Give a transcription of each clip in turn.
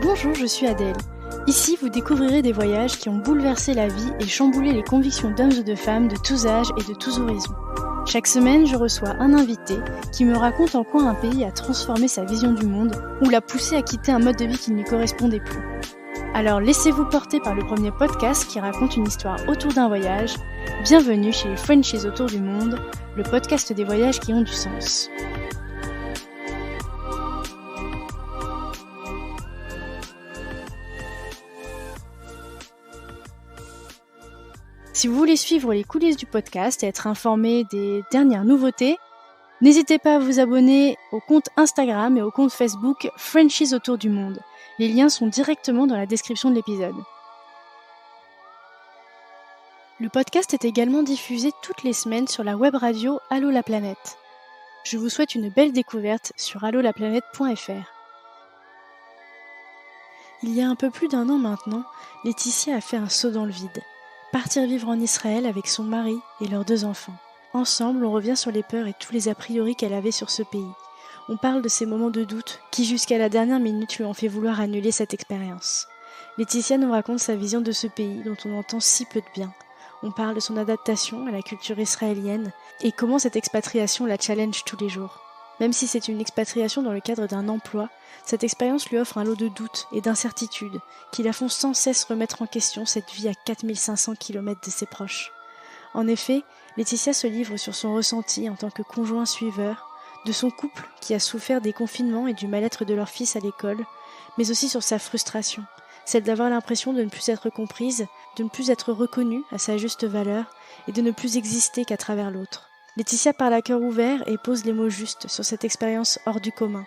Bonjour, je suis Adèle. Ici, vous découvrirez des voyages qui ont bouleversé la vie et chamboulé les convictions d'hommes et de femmes de tous âges et de tous horizons. Chaque semaine, je reçois un invité qui me raconte en quoi un pays a transformé sa vision du monde ou l'a poussé à quitter un mode de vie qui ne lui correspondait plus. Alors laissez-vous porter par le premier podcast qui raconte une histoire autour d'un voyage. Bienvenue chez les Frenchies autour du monde, le podcast des voyages qui ont du sens. Si vous voulez suivre les coulisses du podcast et être informé des dernières nouveautés, n'hésitez pas à vous abonner au compte Instagram et au compte Facebook Frenchies autour du monde. Les liens sont directement dans la description de l'épisode. Le podcast est également diffusé toutes les semaines sur la web radio Allô la planète. Je vous souhaite une belle découverte sur allolaplanète.fr. Il y a un peu plus d'un an maintenant, Laetitia a fait un saut dans le vide. Partir vivre en Israël avec son mari et leurs 2 enfants. Ensemble, on revient sur les peurs et tous les a priori qu'elle avait sur ce pays. On parle de ces moments de doute qui, jusqu'à la dernière minute, lui ont fait vouloir annuler cette expérience. Laetitia nous raconte sa vision de ce pays dont on entend si peu de bien. On parle de son adaptation à la culture israélienne et comment cette expatriation la challenge tous les jours. Même si c'est une expatriation dans le cadre d'un emploi, cette expérience lui offre un lot de doutes et d'incertitudes qui la font sans cesse remettre en question cette vie à 4500 km de ses proches. En effet, Laetitia se livre sur son ressenti en tant que conjoint suiveur, de son couple qui a souffert des confinements et du mal-être de leur fils à l'école, mais aussi sur sa frustration, celle d'avoir l'impression de ne plus être comprise, de ne plus être reconnue à sa juste valeur et de ne plus exister qu'à travers l'autre. Laetitia parle à cœur ouvert et pose les mots justes sur cette expérience hors du commun.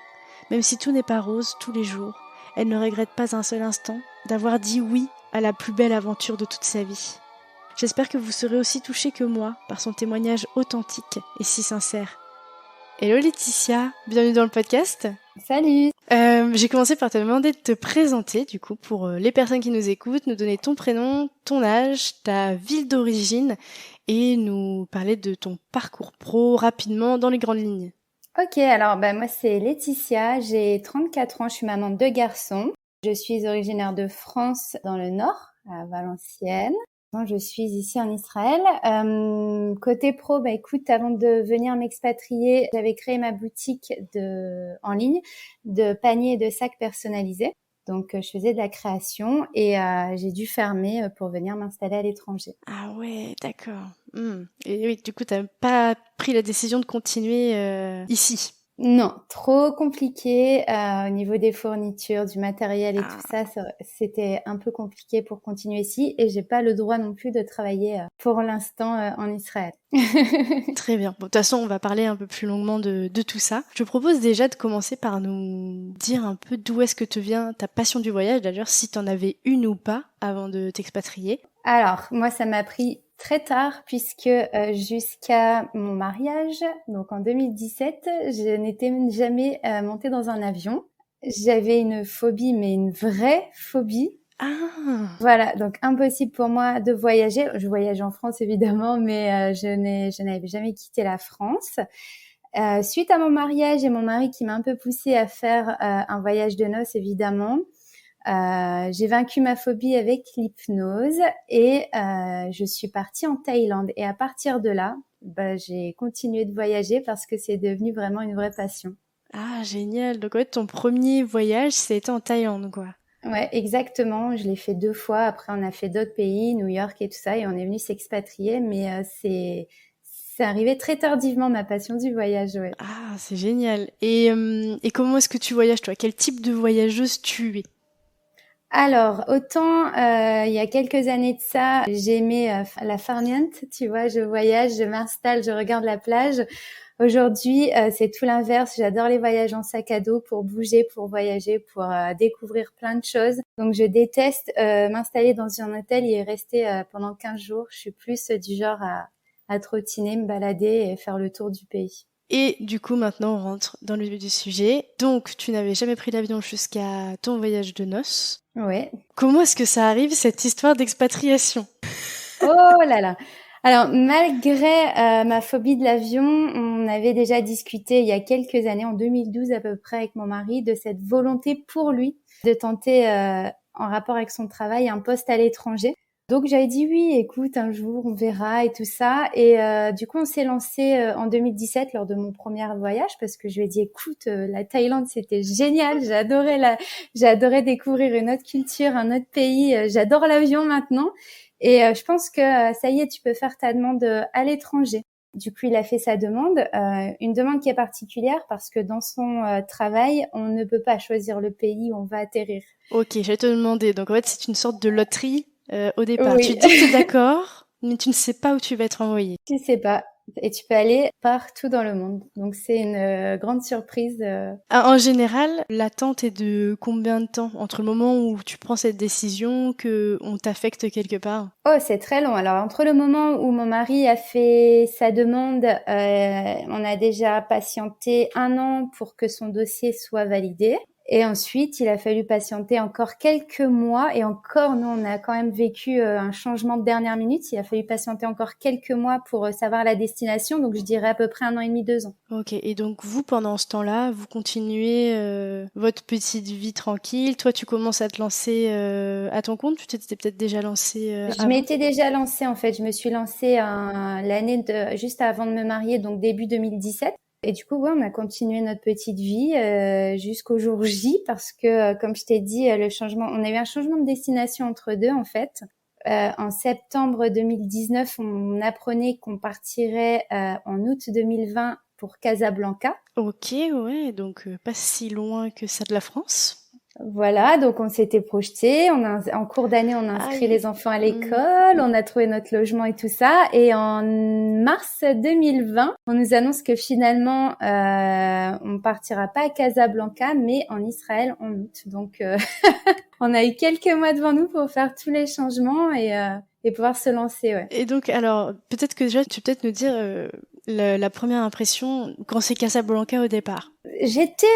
Même si tout n'est pas rose tous les jours, elle ne regrette pas un seul instant d'avoir dit oui à la plus belle aventure de toute sa vie. J'espère que vous serez aussi touchés que moi par son témoignage authentique et si sincère. Hello Laetitia, bienvenue dans le podcast. Salut. J'ai commencé par te demander de te présenter du coup pour les personnes qui nous écoutent, nous donner ton prénom, ton âge, ta ville d'origine et nous parler de ton parcours pro rapidement dans les grandes lignes. Ok, alors moi c'est Laetitia, j'ai 34 ans, je suis maman de 2 garçons. Je suis originaire de France dans le nord, à Valenciennes. Je suis ici en Israël. Côté pro, écoute, avant de venir m'expatrier, j'avais créé ma boutique en ligne de paniers et de sacs personnalisés. Donc, je faisais de la création et j'ai dû fermer pour venir m'installer à l'étranger. Ah ouais, d'accord. Et oui, du coup, t'as pas pris la décision de continuer ici? Non, trop compliqué au niveau des fournitures, du matériel et tout ça, c'était un peu compliqué pour continuer ici et j'ai pas le droit non plus de travailler pour l'instant en Israël. Très bien. Bon, de toute façon, on va parler un peu plus longuement de tout ça. Je propose déjà de commencer par nous dire un peu d'où est-ce que te vient ta passion du voyage, d'ailleurs si t'en avais une ou pas avant de t'expatrier. Alors, moi, ça m'a pris très tard puisque jusqu'à mon mariage, donc en 2017, je n'étais jamais montée dans un avion. J'avais une phobie, mais une vraie phobie. Ah. Voilà, donc impossible pour moi de voyager. Je voyage en France évidemment, mais je n'avais jamais quitté la France. Suite à mon mariage et mon mari qui m'a un peu poussée à faire un voyage de noces évidemment, j'ai vaincu ma phobie avec l'hypnose et je suis partie en Thaïlande. Et à partir de là, j'ai continué de voyager parce que c'est devenu vraiment une vraie passion. Ah, génial. Donc, en fait, ton premier voyage, c'était en Thaïlande, quoi. Ouais, exactement. Je l'ai fait 2 fois. Après, on a fait d'autres pays, New York et tout ça, et on est venu s'expatrier. Mais c'est arrivé très tardivement, ma passion du voyage, ouais. Ah, c'est génial. Et comment est-ce que tu voyages, toi? Quel type de voyageuse tu es? Alors, autant il y a quelques années de ça, j'aimais la farniente, tu vois, je voyage, je m'installe, je regarde la plage. Aujourd'hui, c'est tout l'inverse. J'adore les voyages en sac à dos pour bouger, pour voyager, pour découvrir plein de choses. Donc, je déteste m'installer dans un hôtel et y rester pendant 15 jours. Je suis plus du genre à trottiner, me balader et faire le tour du pays. Et du coup, maintenant, on rentre dans le vif du sujet. Donc, tu n'avais jamais pris l'avion jusqu'à ton voyage de noces. Ouais. Comment est-ce que ça arrive, cette histoire d'expatriation? Oh là là. Alors, malgré ma phobie de l'avion, on avait déjà discuté il y a quelques années, en 2012 à peu près, avec mon mari, de cette volonté pour lui de tenter, en rapport avec son travail, un poste à l'étranger. Donc, j'avais dit oui, écoute, un jour, on verra et tout ça. Et du coup, on s'est lancé en 2017 lors de mon premier voyage parce que je lui ai dit, écoute, la Thaïlande, c'était génial. J'adorais découvrir une autre culture, un autre pays. J'adore l'avion maintenant. Et je pense que ça y est, tu peux faire ta demande à l'étranger. Du coup, il a fait sa demande, une demande qui est particulière parce que dans son travail, on ne peut pas choisir le pays où on va atterrir. Ok, je vais te demander. Donc en fait, c'est une sorte de loterie au départ. Tu Oui, dis que tu es d'accord, mais tu ne sais pas où tu vas être envoyé. tu sais pas. Et tu peux aller partout dans le monde. Donc c'est une grande surprise. Ah, en général, l'attente est de combien de temps entre le moment où tu prends cette décision que on t'affecte quelque part? Oh, c'est très long. Alors entre le moment où mon mari a fait sa demande, on a déjà patienté 1 an pour que son dossier soit validé. Et ensuite, il a fallu patienter encore quelques mois. Et encore, nous, on a quand même vécu un changement de dernière minute. Il a fallu patienter encore quelques mois pour savoir la destination. Donc, je dirais à peu près 1 an et demi, 2 ans. Ok, et donc vous, pendant ce temps-là, vous continuez votre petite vie tranquille. Toi, tu commences à te lancer à ton compte. Tu t'étais peut-être déjà lancé Je avant. m'étais déjà lancée, en fait. Je me suis lancée juste avant de me marier, donc début 2017. Et du coup, ouais, on a continué notre petite vie jusqu'au jour J parce que, comme je t'ai dit, on a eu un changement de destination entre deux, en fait. En septembre 2019, on apprenait qu'on partirait en août 2020 pour Casablanca. Ok, ouais, donc pas si loin que ça de la France. Voilà, donc on s'était projeté. En cours d'année, on a inscrit Aïe. les enfants à Hmm. l'école, on a trouvé notre logement et tout ça. Et en mars 2020, on nous annonce que finalement, on partira pas à Casablanca, mais en Israël en août. Donc, on a eu quelques mois devant nous pour faire tous les changements et pouvoir se lancer. Ouais. Et donc, alors, peut-être que déjà, tu peux peut-être nous dire la première impression quand c'est Casablanca au départ. J'étais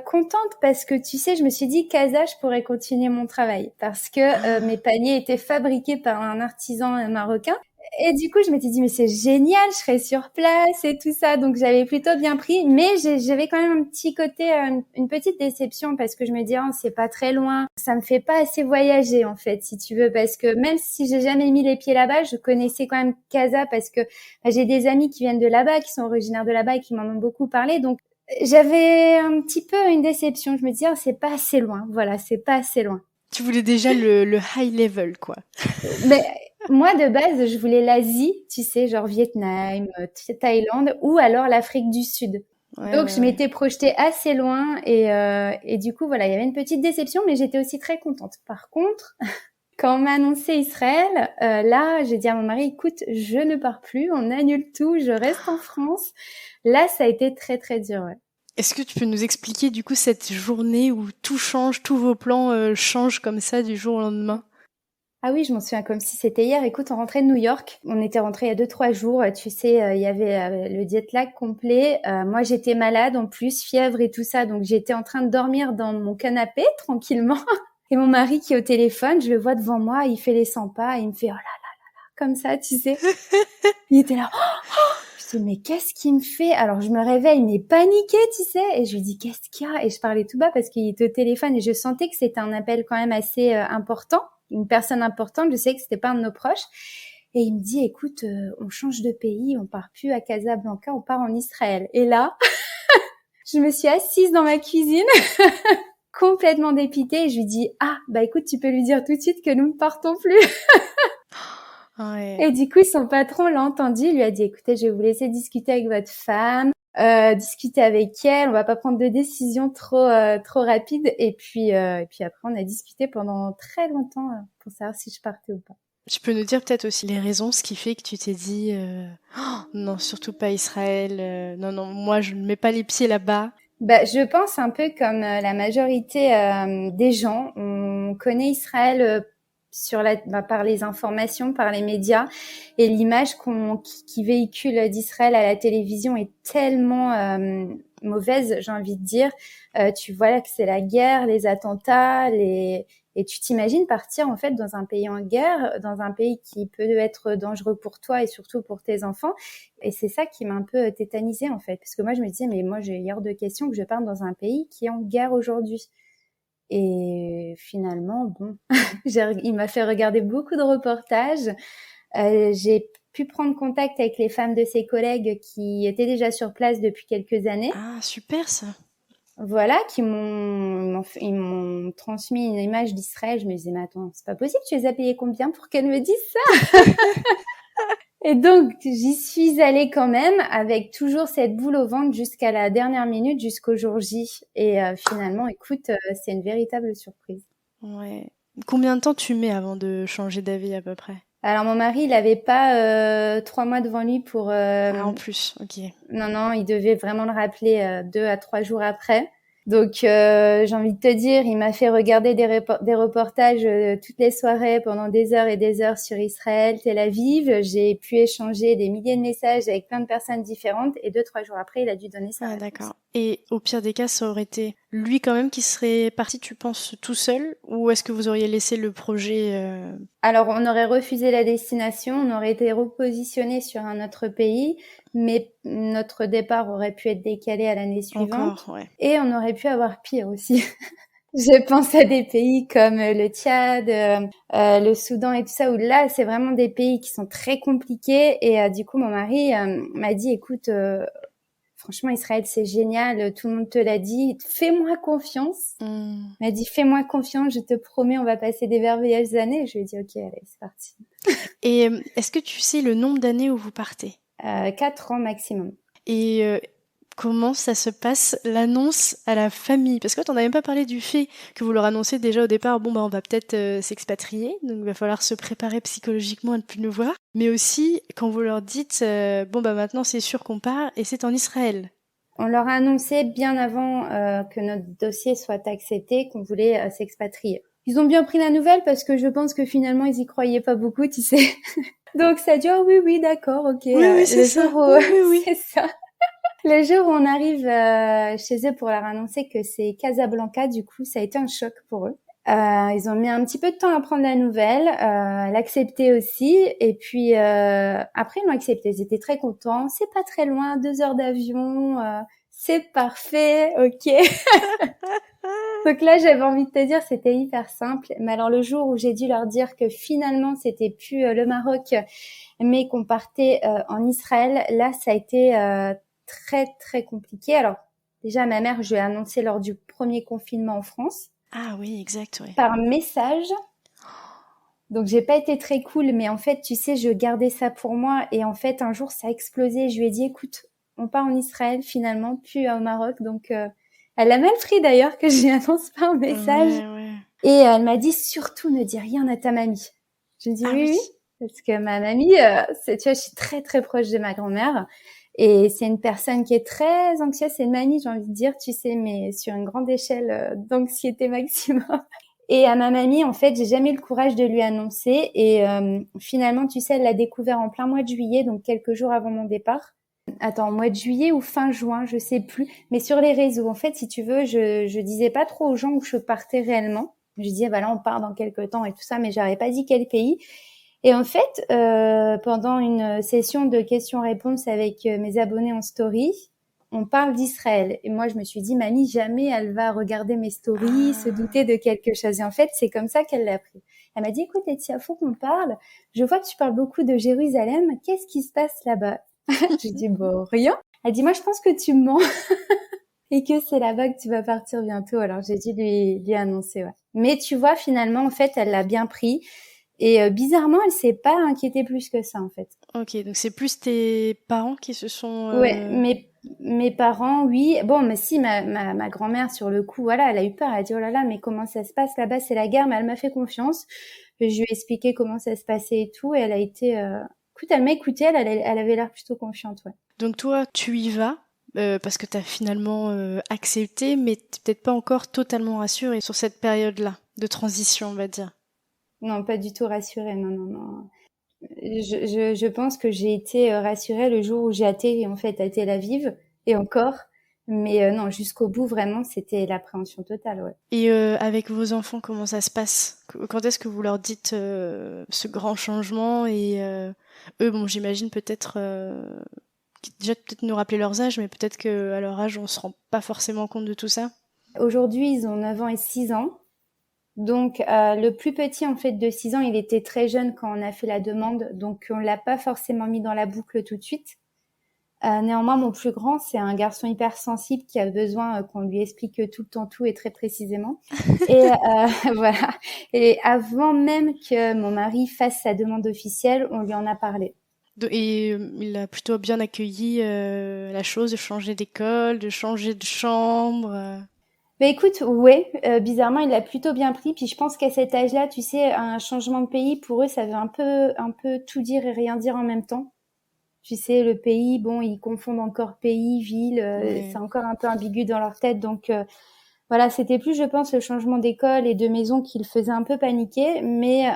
contente parce que tu sais, je me suis dit Casa, je pourrais continuer mon travail parce que mes paniers étaient fabriqués par un artisan marocain. Et du coup, je m'étais dit mais c'est génial, je serai sur place et tout ça. Donc j'avais plutôt bien pris, mais j'avais quand même un petit côté, une petite déception parce que je me dis oh, c'est pas très loin, ça me fait pas assez voyager en fait, si tu veux, parce que même si j'ai jamais mis les pieds là-bas, je connaissais quand même Casa parce que j'ai des amis qui viennent de là-bas, qui sont originaires de là-bas et qui m'en ont beaucoup parlé. Donc j'avais un petit peu une déception. Je me disais, oh, c'est pas assez loin. Voilà, c'est pas assez loin. Tu voulais déjà le high level, quoi. Mais moi, de base, je voulais l'Asie, tu sais, genre Vietnam, Thaïlande, ou alors l'Afrique du Sud. Ouais, Donc, ouais, je ouais. m'étais projetée assez loin et du coup, voilà, il y avait une petite déception, mais j'étais aussi très contente. Par contre, quand on m'a annoncé Israël, là, j'ai dit à mon mari, écoute, je ne pars plus, on annule tout, je reste en France. Là, ça a été très, très dur, ouais. Est-ce que tu peux nous expliquer du coup cette journée où tout change, tous vos plans changent comme ça du jour au lendemain? Ah oui, je m'en souviens comme si c'était hier. Écoute, on rentrait de New York. On était rentré il y a 2, 3 jours. Tu sais, il y avait le jet lag complet. Moi, j'étais malade en plus, fièvre et tout ça. Donc, j'étais en train de dormir dans mon canapé tranquillement. Et mon mari qui est au téléphone, je le vois devant moi. Il fait les 100 pas. Et il me fait oh là là, comme ça, tu sais. Il était là. Je dis mais qu'est-ce qu'il me fait? Alors je me réveille mais paniquée, tu sais, et je lui dis qu'est-ce qu'il y a? Et je parlais tout bas parce qu'il était au téléphone et je sentais que c'était un appel quand même assez important, une personne importante. Je sais que c'était pas un de nos proches. Et il me dit écoute, on change de pays, on part plus à Casablanca, on part en Israël. Et là, je me suis assise dans ma cuisine, complètement dépitée, et je lui dis ah bah écoute, tu peux lui dire tout de suite que nous ne partons plus. Ouais. Et du coup, son patron l'a entendu, il lui a dit, écoutez, je vais vous laisser discuter avec votre femme, discuter avec elle, on va pas prendre de décision trop rapide. Et puis après, on a discuté pendant très longtemps pour savoir si je partais ou pas. Tu peux nous dire peut-être aussi les raisons, ce qui fait que tu t'es dit oh, non, surtout pas Israël, non, non, moi je ne mets pas les pieds là-bas. Bah, je pense un peu comme la majorité des gens, on connaît Israël par les informations, par les médias, et l'image qui véhicule d'Israël à la télévision est tellement mauvaise, j'ai envie de dire. Tu vois là que c'est la guerre, les attentats, Et tu t'imagines partir en fait dans un pays en guerre, dans un pays qui peut être dangereux pour toi et surtout pour tes enfants. Et c'est ça qui m'a un peu tétanisée en fait, parce que moi je me disais mais moi j'ai hors de question que je parte dans un pays qui est en guerre aujourd'hui. Et finalement bon, il m'a fait regarder beaucoup de reportages. J'ai pu prendre contact avec les femmes de ses collègues qui étaient déjà sur place depuis quelques années. Ah, super ça. Voilà, ils m'ont transmis une image d'Israël. Je me disais, mais attends, c'est pas possible, tu les as payés combien pour qu'elles me disent ça? Et donc, j'y suis allée quand même avec toujours cette boule au ventre jusqu'à la dernière minute, jusqu'au jour J. Et finalement, écoute, c'est une véritable surprise. Ouais. Combien de temps tu mets avant de changer d'avis à peu près? Alors, mon mari, il avait pas 3 mois devant lui pour... Ah, en plus, ok. Non, il devait vraiment le rappeler 2 à 3 jours après. Donc, j'ai envie de te dire, il m'a fait regarder des reportages toutes les soirées pendant des heures et des heures sur Israël, Tel Aviv. J'ai pu échanger des milliers de messages avec plein de personnes différentes et 2, 3 jours après, il a dû donner sa Ah, réponse. d'accord. Et au pire des cas, ça aurait été lui quand même qui serait parti, tu penses, tout seul? Ou est-ce que vous auriez laissé le projet Alors, on aurait refusé la destination, on aurait été repositionné sur un autre pays, mais notre départ aurait pu être décalé à l'année suivante. encore? Ouais. Et on aurait pu avoir pire aussi. Je pense à des pays comme le Tchad, le Soudan et tout ça, où là, c'est vraiment des pays qui sont très compliqués. Et du coup, mon mari m'a dit, écoute, franchement, Israël, c'est génial, tout le monde te l'a dit, fais-moi confiance. Il m'a dit, fais-moi confiance, je te promets, on va passer des merveilleuses années. Je lui ai dit, ok, allez, c'est parti. Et est-ce que tu sais le nombre d'années où vous partez? 4 ans maximum. Et comment ça se passe, l'annonce à la famille? Parce que t'en as même pas parlé du fait que vous leur annoncez déjà au départ, bon bah on va peut-être s'expatrier, donc il va falloir se préparer psychologiquement à ne plus nous voir. Mais aussi quand vous leur dites, bon bah maintenant c'est sûr qu'on part et c'est en Israël. On leur a annoncé bien avant que notre dossier soit accepté qu'on voulait s'expatrier. Ils ont bien pris la nouvelle parce que je pense que finalement ils y croyaient pas beaucoup, tu sais. Donc ça dit oh oui d'accord ok. Oui, c'est Le ça. jour où Oui. c'est ça. Le jour où on arrive chez eux pour leur annoncer que c'est Casablanca, du coup ça a été un choc pour eux. Ils ont mis un petit peu de temps à prendre la nouvelle, l'accepter aussi, et puis après ils l'ont accepté. Ils étaient très contents. C'est pas très loin, 2 heures d'avion, c'est parfait, ok. Donc là j'avais envie de te dire c'était hyper simple. Mais alors le jour où j'ai dû leur dire que finalement c'était plus le Maroc, mais qu'on partait en Israël, là ça a été très très compliqué. Alors déjà ma mère je lui ai annoncé lors du premier confinement en France. Ah oui, exact, oui. Par message. Donc j'ai pas été très cool, mais en fait, tu sais, je gardais ça pour moi et en fait, un jour, ça a explosé. Je lui ai dit, écoute, on part en Israël finalement, puis au Maroc. Donc elle a mal pris d'ailleurs que je lui annonce pas un message. Ouais. Et elle m'a dit, surtout ne dis rien à ta mamie. Je dis Ah oui, oui. parce que ma mamie, tu vois, je suis très très proche de ma grand-mère. Et c'est une personne qui est très anxieuse. C'est une mamie, j'ai envie de dire, tu sais, mais sur une grande échelle d'anxiété maximum. Et à ma mamie, en fait, j'ai jamais eu le courage de lui annoncer. Et finalement, tu sais, elle l'a découvert en plein mois de juillet, donc quelques jours avant mon départ. Attends, mois de juillet ou fin juin, je sais plus. Mais sur les réseaux, en fait, si tu veux, je disais pas trop aux gens où je partais réellement. Je disais, bah là, on part dans quelques temps et tout ça, mais j'avais pas dit quel pays. Et en fait, pendant une session de questions-réponses avec mes abonnés en story, on parle d'Israël. Et moi, je me suis dit, mamie, jamais elle va regarder mes stories, se douter de quelque chose. Et en fait, c'est comme ça qu'elle l'a appris. Elle m'a dit, écoute, Laetitia, faut qu'on parle. Je vois que tu parles beaucoup de Jérusalem. Qu'est-ce qui se passe là-bas? J'ai dit, bon, rien. Elle dit, moi, je pense que tu mens. Et que c'est là-bas que tu vas partir bientôt. Alors, j'ai dû lui annoncer, ouais. Mais tu vois, finalement, en fait, elle l'a bien pris. Et bizarrement, elle s'est pas inquiétée plus que ça, en fait. Ok, donc c'est plus tes parents qui se sont... Ouais, mes parents, oui. Bon, mais si, ma grand-mère, sur le coup, voilà, elle a eu peur. Elle a dit, oh là là, mais comment ça se passe là-bas? C'est la guerre. Mais elle m'a fait confiance. Je lui ai expliqué comment ça se passait et tout. Et elle a été... Écoute, elle m'a écoutée. Elle avait l'air plutôt confiante, ouais. Donc toi, tu y vas parce que tu as finalement accepté, mais t'es peut-être pas encore totalement rassurée sur cette période-là de transition, on va dire. Non, pas du tout rassurée. Non. Je pense que j'ai été rassurée le jour où j'ai atterri en fait à Tel Aviv et encore Mais non, jusqu'au bout, vraiment, c'était l'appréhension totale, ouais. Et avec vos enfants, comment ça se passe? Quand est-ce que vous leur dites ce grand changement? Et eux, bon, j'imagine peut-être déjà peut-être nous rappeler leurs âges, mais peut-être qu'à leur âge, on se rend pas forcément compte de tout ça. Aujourd'hui, ils ont 9 ans et 6 ans. Donc, le plus petit, en fait, de 6 ans, il était très jeune quand on a fait la demande. Donc, on l'a pas forcément mis dans la boucle tout de suite. Néanmoins, mon plus grand, c'est un garçon hypersensible qui a besoin qu'on lui explique tout le temps tout et très précisément. Et voilà. Et avant même que mon mari fasse sa demande officielle, on lui en a parlé. Et il a plutôt bien accueilli la chose de changer d'école, de changer de chambre. Bah écoute, ouais, bizarrement, il l'a plutôt bien pris. Puis je pense qu'à cet âge-là, tu sais, un changement de pays, pour eux, ça veut un peu tout dire et rien dire en même temps. Tu sais, le pays, bon, ils confondent encore pays, ville, Ouais. c'est encore un peu ambigu dans leur tête. Donc voilà, c'était plus, je pense, le changement d'école et de maison qui le faisait un peu paniquer. Mais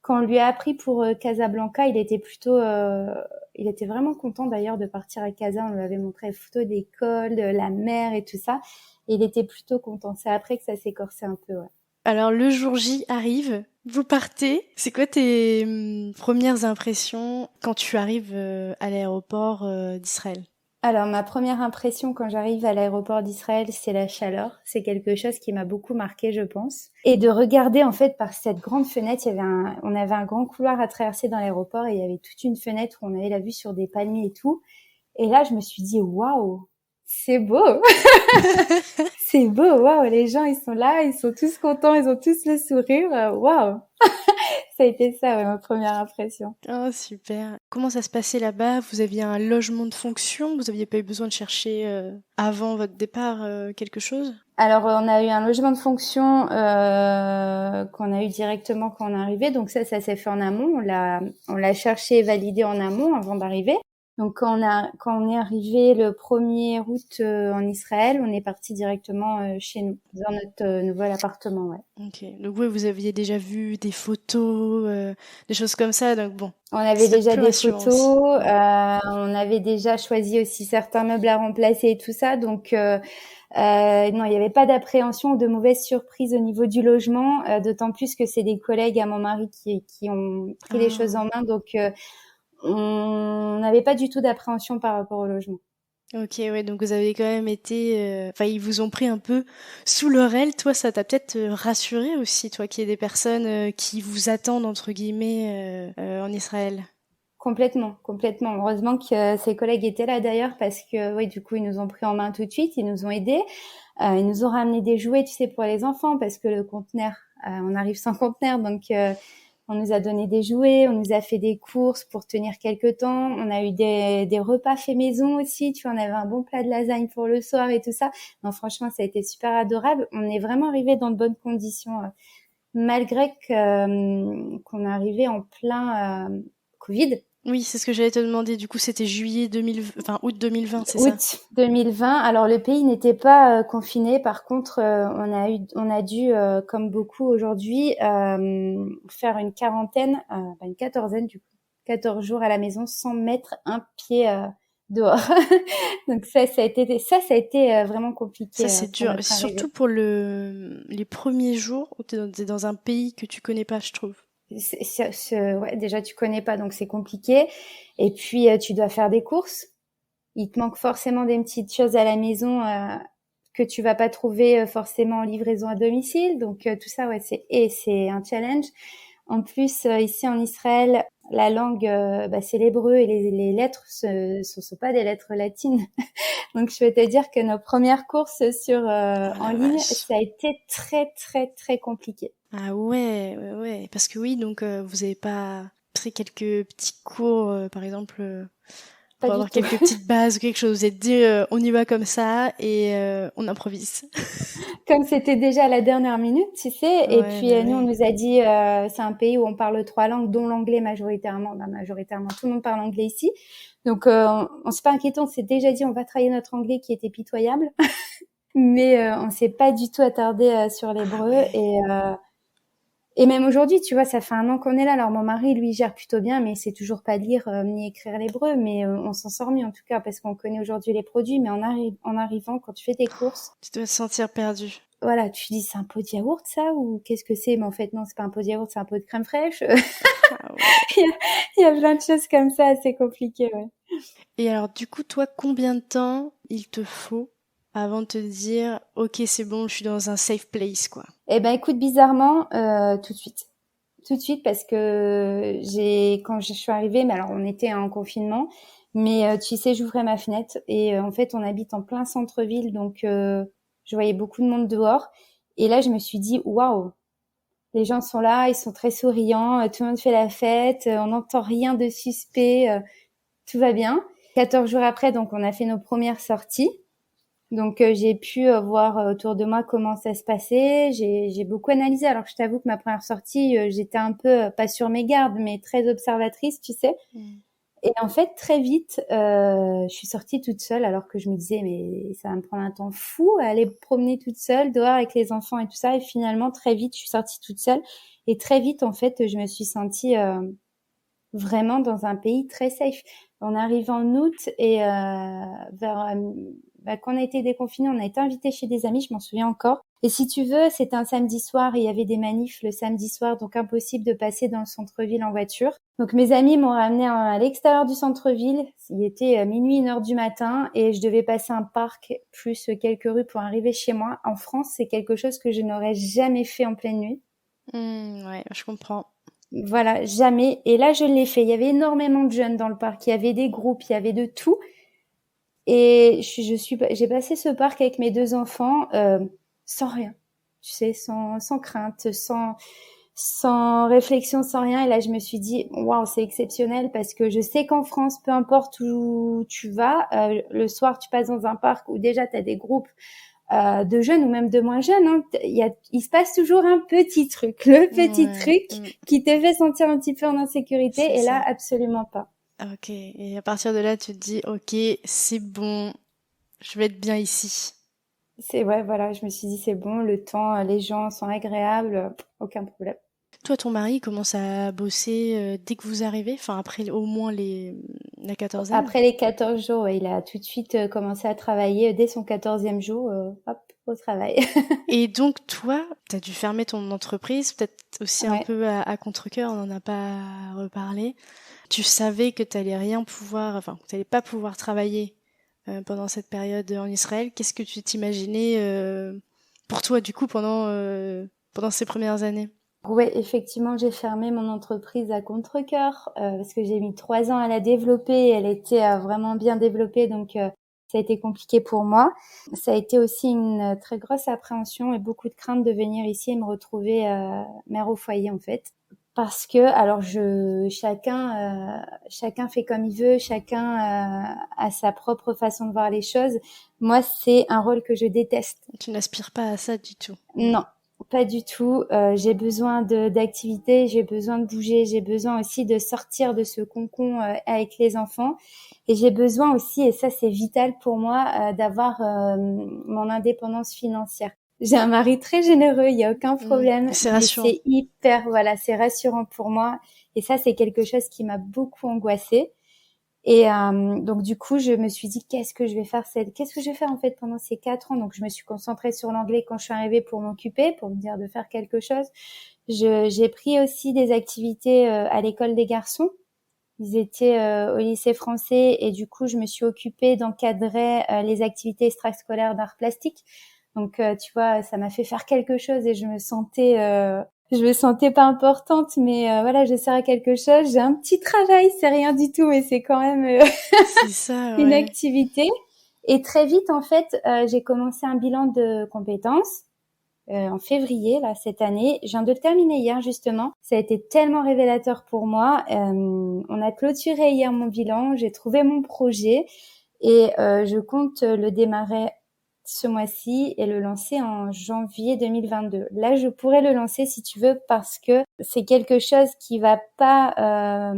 quand on lui a appris pour Casablanca, il était vraiment content d'ailleurs de partir à Casa. On lui avait montré les photos d'école, de la mer et tout ça. Et il était plutôt content. C'est après que ça s'est corsé un peu, ouais. Alors le jour J arrive, vous partez. C'est quoi tes premières impressions quand tu arrives à l'aéroport d'Israël? Alors, ma première impression quand j'arrive à l'aéroport d'Israël, c'est la chaleur. C'est quelque chose qui m'a beaucoup marqué, je pense. Et de regarder, en fait, par cette grande fenêtre, on avait un grand couloir à traverser dans l'aéroport et il y avait toute une fenêtre où on avait la vue sur des palmiers et tout. Et là, je me suis dit, waouh, c'est beau! C'est beau, waouh, les gens, ils sont là, ils sont tous contents, ils ont tous le sourire, waouh! Ça a été ça, ouais, ma première impression. Oh, super. Comment ça se passait là-bas? Vous aviez un logement de fonction? Vous aviez pas eu besoin de chercher avant votre départ quelque chose? Alors, on a eu un logement de fonction qu'on a eu directement quand on est arrivé. Donc ça s'est fait en amont. On l'a cherché et validé en amont avant d'arriver. Donc quand on est arrivé le 1er août en Israël, on est parti directement chez nous, dans notre nouvel appartement, ouais. Ok. Donc oui, vous aviez déjà vu des photos, des choses comme ça. Donc bon, On avait c'est déjà plus des rassurant photos, aussi. on avait déjà choisi aussi certains meubles à remplacer et tout ça. Donc non, il n'y avait pas d'appréhension ou de mauvaise surprise au niveau du logement, d'autant plus que c'est des collègues à mon mari qui ont pris les choses Ah. en main. Donc on n'avait pas du tout d'appréhension par rapport au logement. Ok, ouais, donc vous avez quand même été... Enfin, ils vous ont pris un peu sous leur aile. Toi, ça t'a peut-être rassuré aussi, toi, qu'il y ait des personnes qui vous attendent, entre guillemets, en Israël. Complètement, complètement. Heureusement que ses collègues étaient là d'ailleurs parce que oui, du coup, ils nous ont pris en main tout de suite, ils nous ont aidés. Ils nous ont ramené des jouets, tu sais, pour les enfants parce que le conteneur, on arrive sans conteneur, donc on nous a donné des jouets, on nous a fait des courses pour tenir quelques temps. On a eu des repas faits maison aussi, tu vois, on avait un bon plat de lasagne pour le soir et tout ça. Non, franchement, ça a été super adorable. On est vraiment arrivé dans de bonnes conditions, malgré qu'on est arrivé en plein Covid. Oui, c'est ce que j'allais te demander. Du coup, c'était juillet 2020, enfin août 2020, c'est ça? Août 2020. Alors le pays n'était pas confiné. Par contre, on a dû, comme beaucoup aujourd'hui, faire une quarantaine, une quatorzaine du coup, 14 jours à la maison sans mettre un pied dehors. Donc ça a été vraiment Ça, compliqué c'est pour dur. notre Surtout arrivée. pour les premiers jours où t'es dans un pays que tu connais pas, je trouve. Ouais, déjà tu connais pas, donc c'est compliqué. Et puis tu dois faire des courses. Il te manque forcément des petites choses à la maison que tu vas pas trouver forcément en livraison à domicile. Donc tout ça, ouais, c'est un challenge. En plus, ici en Israël, la langue, c'est l'hébreu et les lettres sont pas des lettres latines. Donc je peux te dire que nos premières courses Oh en la ligne, vache. ça a été très très très compliqué. Ah ouais, ouais, ouais. Parce que oui, donc vous avez pas pris quelques petits cours, par exemple, Pas pour du avoir tout. quelques petites bases ou quelque chose. Vous êtes dit, on y va comme ça et on improvise. Comme c'était déjà à la dernière minute, tu sais. Et Ouais, puis bah nous, on ouais. nous a dit, c'est un pays où on parle 3 langues, dont l'anglais majoritairement. Bah, majoritairement, tout le monde parle anglais ici. Donc on s'est pas inquiété, on s'est déjà dit, on va travailler notre anglais qui était pitoyable. Mais on s'est pas du tout attardé sur Ah l'hébreu. ouais. Et même aujourd'hui, tu vois, ça fait 1 an qu'on est là. Alors mon mari, lui, gère plutôt bien, mais il sait toujours pas lire ni écrire l'hébreu. Mais on s'en sort mieux en tout cas parce qu'on connaît aujourd'hui les produits. Mais en arrivant, quand tu fais tes courses, Tu dois te sentir perdu. voilà, tu dis c'est un pot de yaourt ça ou qu'est-ce que c'est? Mais en fait non, c'est pas un pot de yaourt, c'est un pot de crème fraîche. Ah ouais. Il y a plein de choses comme ça, assez compliquées, ouais. Et alors, du coup, toi, combien de temps il te faut avant de te dire, ok, c'est bon, je suis dans un safe place, quoi? Eh ben écoute, bizarrement, tout de suite. Tout de suite parce que quand je suis arrivée, mais alors on était en confinement, mais tu sais, j'ouvrais ma fenêtre et en fait, on habite en plein centre-ville, donc je voyais beaucoup de monde dehors. Et là, je me suis dit, waouh, les gens sont là, ils sont très souriants, tout le monde fait la fête, on n'entend rien de suspect, tout va bien. 14 jours après, donc on a fait nos premières sorties. Donc j'ai pu voir autour de moi comment ça se passait. J'ai beaucoup analysé. Alors que je t'avoue que ma première sortie, j'étais un peu pas sur mes gardes, mais très observatrice, tu sais. Mm. Et en fait, très vite, je suis sortie toute seule, alors que je me disais mais ça va me prendre un temps fou à aller me promener toute seule dehors avec les enfants et tout ça. Et finalement, très vite, je suis sortie toute seule. Et très vite, en fait, je me suis sentie vraiment dans un pays très safe. On arrive en août et quand on a été déconfinés, on a été invités chez des amis, je m'en souviens encore. Et si tu veux, c'était un samedi soir et il y avait des manifs le samedi soir, donc impossible de passer dans le centre-ville en voiture. Donc mes amis m'ont ramené à l'extérieur du centre-ville. Il était minuit, 1 heure du matin et je devais passer un parc plus quelques rues pour arriver chez moi. En France, c'est quelque chose que je n'aurais jamais fait en pleine nuit. Ouais, je comprends. Voilà, jamais. Et là, je l'ai fait. Il y avait énormément de jeunes dans le parc. Il y avait des groupes, il y avait de tout. Et j'ai passé ce parc avec mes 2 enfants, sans rien. Tu sais, sans crainte, sans réflexion, sans rien. Et là, je me suis dit, waouh, c'est exceptionnel parce que je sais qu'en France, peu importe où tu vas, le soir, tu passes dans un parc où déjà tu as des groupes de jeunes ou même de moins jeunes, hein, il se passe toujours un petit truc, le petit Ouais, truc qui te fait sentir un petit peu en insécurité. c'est Et là, ça. absolument pas. Ok. Et à partir de là, tu te dis, ok, c'est bon, je vais être bien ici. C'est ouais, voilà, je me suis dit c'est bon, le temps, les gens sont agréables, aucun problème. Toi, ton mari il commence à bosser dès que vous arrivez, enfin après au moins la quatorzaine. Après les 14 jours, ouais, il a tout de suite commencé à travailler dès son 14e jour, hop, au travail. Et donc, toi, t'as dû fermer ton entreprise, peut-être aussi un Ouais. peu à contre-cœur, on n'en a pas reparlé. Tu savais que t'allais rien pouvoir, enfin, que t'allais pas pouvoir travailler pendant cette période en Israël. Qu'est-ce que tu t'imaginais pour toi, du coup, pendant ces premières années? Ouais, effectivement, j'ai fermé mon entreprise à contre-cœur parce que j'ai mis 3 ans à la développer. Elle était vraiment bien développée, donc ça a été compliqué pour moi. Ça a été aussi une très grosse appréhension et beaucoup de crainte de venir ici et me retrouver mère au foyer en fait. Parce que alors chacun fait comme il veut, chacun a sa propre façon de voir les choses. Moi, c'est un rôle que je déteste. Tu n'aspires pas à ça du tout. Non, pas du tout. J'ai besoin d'activité, j'ai besoin de bouger, j'ai besoin aussi de sortir de ce cocon avec les enfants. Et j'ai besoin aussi, et ça c'est vital pour moi, d'avoir mon indépendance financière. J'ai un mari très généreux, il y a aucun problème, C'est mais rassurant. c'est c'est rassurant pour moi. Et ça c'est quelque chose qui m'a beaucoup angoissée. Et donc du coup, je me suis dit qu'est-ce que je vais faire en fait pendant ces 4 ans. Donc je me suis concentrée sur l'anglais quand je suis arrivée pour m'occuper, pour me dire de faire quelque chose. J'ai pris aussi des activités à l'école des garçons. Ils étaient au lycée français et du coup, je me suis occupée d'encadrer les activités extrascolaires d'art plastique. Donc tu vois, ça m'a fait faire quelque chose et je me sentais pas importante, mais voilà, je sers à quelque chose. J'ai un petit travail, c'est rien du tout, mais c'est quand même C'est ça, une ouais. activité. Et très vite, en fait, j'ai commencé un bilan de compétences en février, là, cette année. Je viens de le terminer hier, justement. Ça a été tellement révélateur pour moi. On a clôturé hier mon bilan, j'ai trouvé mon projet et je compte le démarrer ce mois-ci et le lancer en janvier 2022. Là, je pourrais le lancer si tu veux parce que c'est quelque chose qui va pas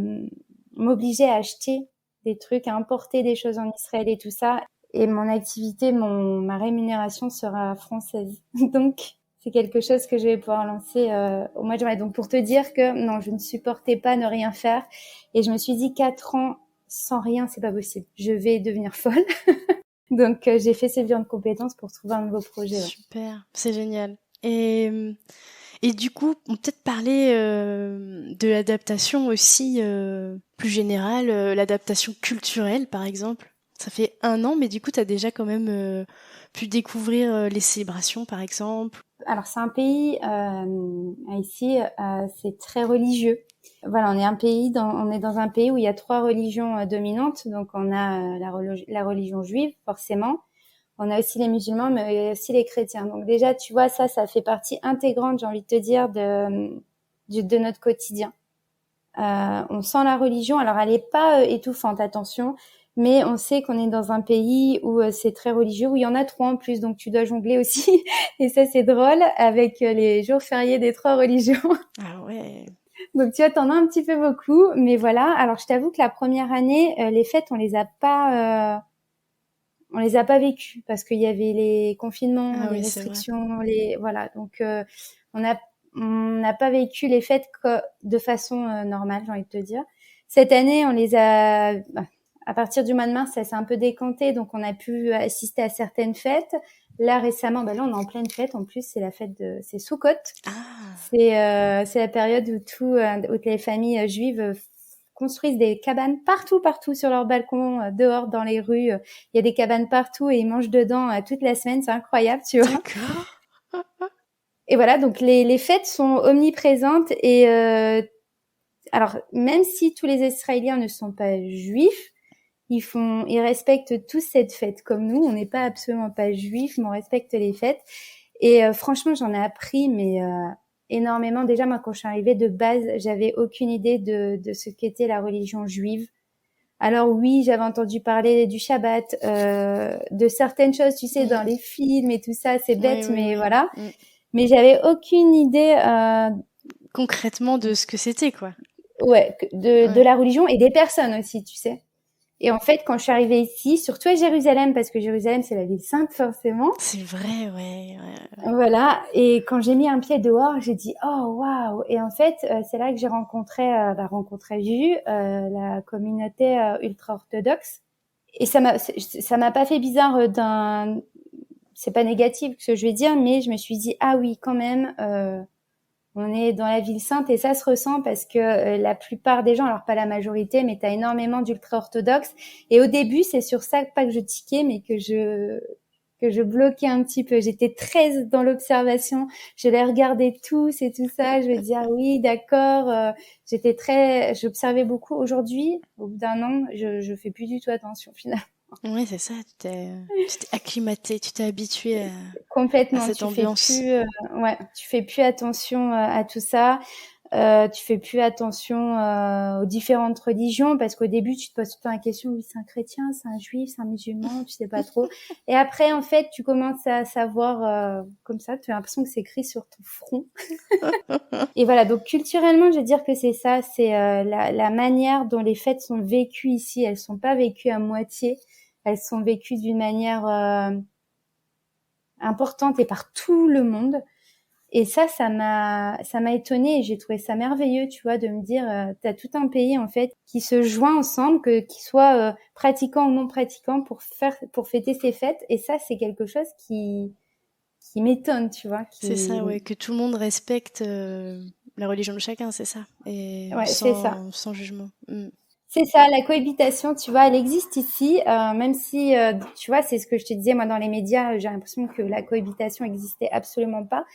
m'obliger à acheter des trucs, à importer des choses en Israël et tout ça. Et mon activité, ma rémunération sera française. Donc, C'est quelque chose que je vais pouvoir lancer au mois de janvier. Donc, pour te dire que non, je ne supportais pas ne rien faire. Et je me suis dit 4 ans sans rien, c'est pas possible. Je vais devenir folle. Donc, j'ai fait ces bilan de compétences pour trouver un nouveau projet. Ouais. Super, c'est génial. Et, et du coup, on peut peut-être parler de l'adaptation aussi plus générale, l'adaptation culturelle par exemple. Ça fait 1 an, mais du coup, tu as déjà quand même pu découvrir les célébrations par exemple. Alors, c'est un pays, ici, c'est très religieux. Voilà, on est dans un pays où il y a 3 religions dominantes. Donc, on a la religion juive, forcément. On a aussi les musulmans, mais aussi les chrétiens. Donc déjà, tu vois, ça fait partie intégrante, j'ai envie de te dire, de notre quotidien. On sent la religion. Alors, elle n'est pas étouffante, attention, mais on sait qu'on est dans un pays où c'est très religieux, où il y en a 3 en plus, donc tu dois jongler aussi. Et ça, c'est drôle, avec les jours fériés des 3 religions. Ah ouais. Donc, tu vois, t'en as un petit peu beaucoup, mais voilà. Alors, je t'avoue que la première année, les fêtes, on les a pas vécues parce qu'il y avait les confinements, Ah les oui, c'est vrai. restrictions, voilà. Donc, on n'a pas vécu les fêtes de façon normale, j'ai envie de te dire. Cette année, on les a, à partir du mois de mars, ça s'est un peu décanté, donc on a pu assister à certaines fêtes. Là, récemment, là, on est en pleine fête. En plus, c'est Soukhot. Ah, C'est la période où les familles juives construisent des cabanes partout sur leur balcon, dehors dans les rues. Il y a des cabanes partout et ils mangent dedans toute la semaine. C'est incroyable, tu vois. d'accord. Et voilà, donc les fêtes sont omniprésentes et alors même si tous les Israéliens ne sont pas juifs, ils respectent tous cette fête comme nous. On n'est pas absolument pas juifs, mais on respecte les fêtes. Et franchement, j'en ai appris, mais énormément. Déjà, moi, quand je suis arrivée de base, j'avais aucune idée de ce qu'était la religion juive. Alors oui, j'avais entendu parler du Shabbat, de certaines choses, tu sais, dans Mm. les films et tout ça. C'est Oui, bête, oui, mais oui. voilà. Mm. Mais j'avais aucune idée, Concrètement de ce que c'était, quoi. ouais, de Ouais. la religion et des personnes aussi, tu sais. Et en fait, quand je suis arrivée ici, surtout à Jérusalem, parce que Jérusalem, c'est la ville sainte, forcément. C'est vrai, ouais, ouais. Voilà. Et quand j'ai mis un pied dehors, j'ai dit, oh, waouh. Et en fait, c'est là que j'ai rencontré Juju, la communauté ultra-orthodoxe. Et ça m'a pas fait bizarre c'est pas négatif ce que je vais dire, mais je me suis dit, ah oui, quand même, on est dans la ville sainte et ça se ressent parce que la plupart des gens, alors pas la majorité, mais t'as énormément d'ultra-orthodoxes. Et au début, c'est sur ça, pas que je tiquais, mais que je bloquais un petit peu. J'étais très dans l'observation. Je les regardais tous et tout ça. Je me disais, ah oui, d'accord. J'observais beaucoup. Aujourd'hui, au bout d'1 an, je fais plus du tout attention, finalement. Oui, c'est ça, tu t'es acclimaté, tu t'es habitué à Complètement. cette ambiance. Ouais, tu fais plus attention à tout ça. Tu fais plus attention aux différentes religions parce qu'au début tu te poses tout le temps la question, oui, c'est un chrétien, c'est un juif, c'est un musulman, tu sais pas trop. Et après en fait tu commences à savoir comme ça, tu as l'impression que c'est écrit sur ton front. Et voilà, donc culturellement je veux dire que c'est ça, c'est la manière dont les fêtes sont vécues ici. Elles sont pas vécues à moitié, elles sont vécues d'une manière importante et par tout le monde. Et ça m'a étonnée et j'ai trouvé ça merveilleux, tu vois, de me dire, t'as tout un pays en fait qui se joint ensemble, qui soit pratiquant ou non pratiquant pour fêter ces fêtes. Et ça, c'est quelque chose qui m'étonne, tu vois, C'est ça, ouais, que tout le monde respecte la religion de chacun, c'est ça, et ouais, c'est ça. sans jugement. Mm. C'est ça, la cohabitation, tu vois, elle existe ici, même si, tu vois, c'est ce que je te disais, moi, dans les médias, j'ai l'impression que la cohabitation existait absolument pas.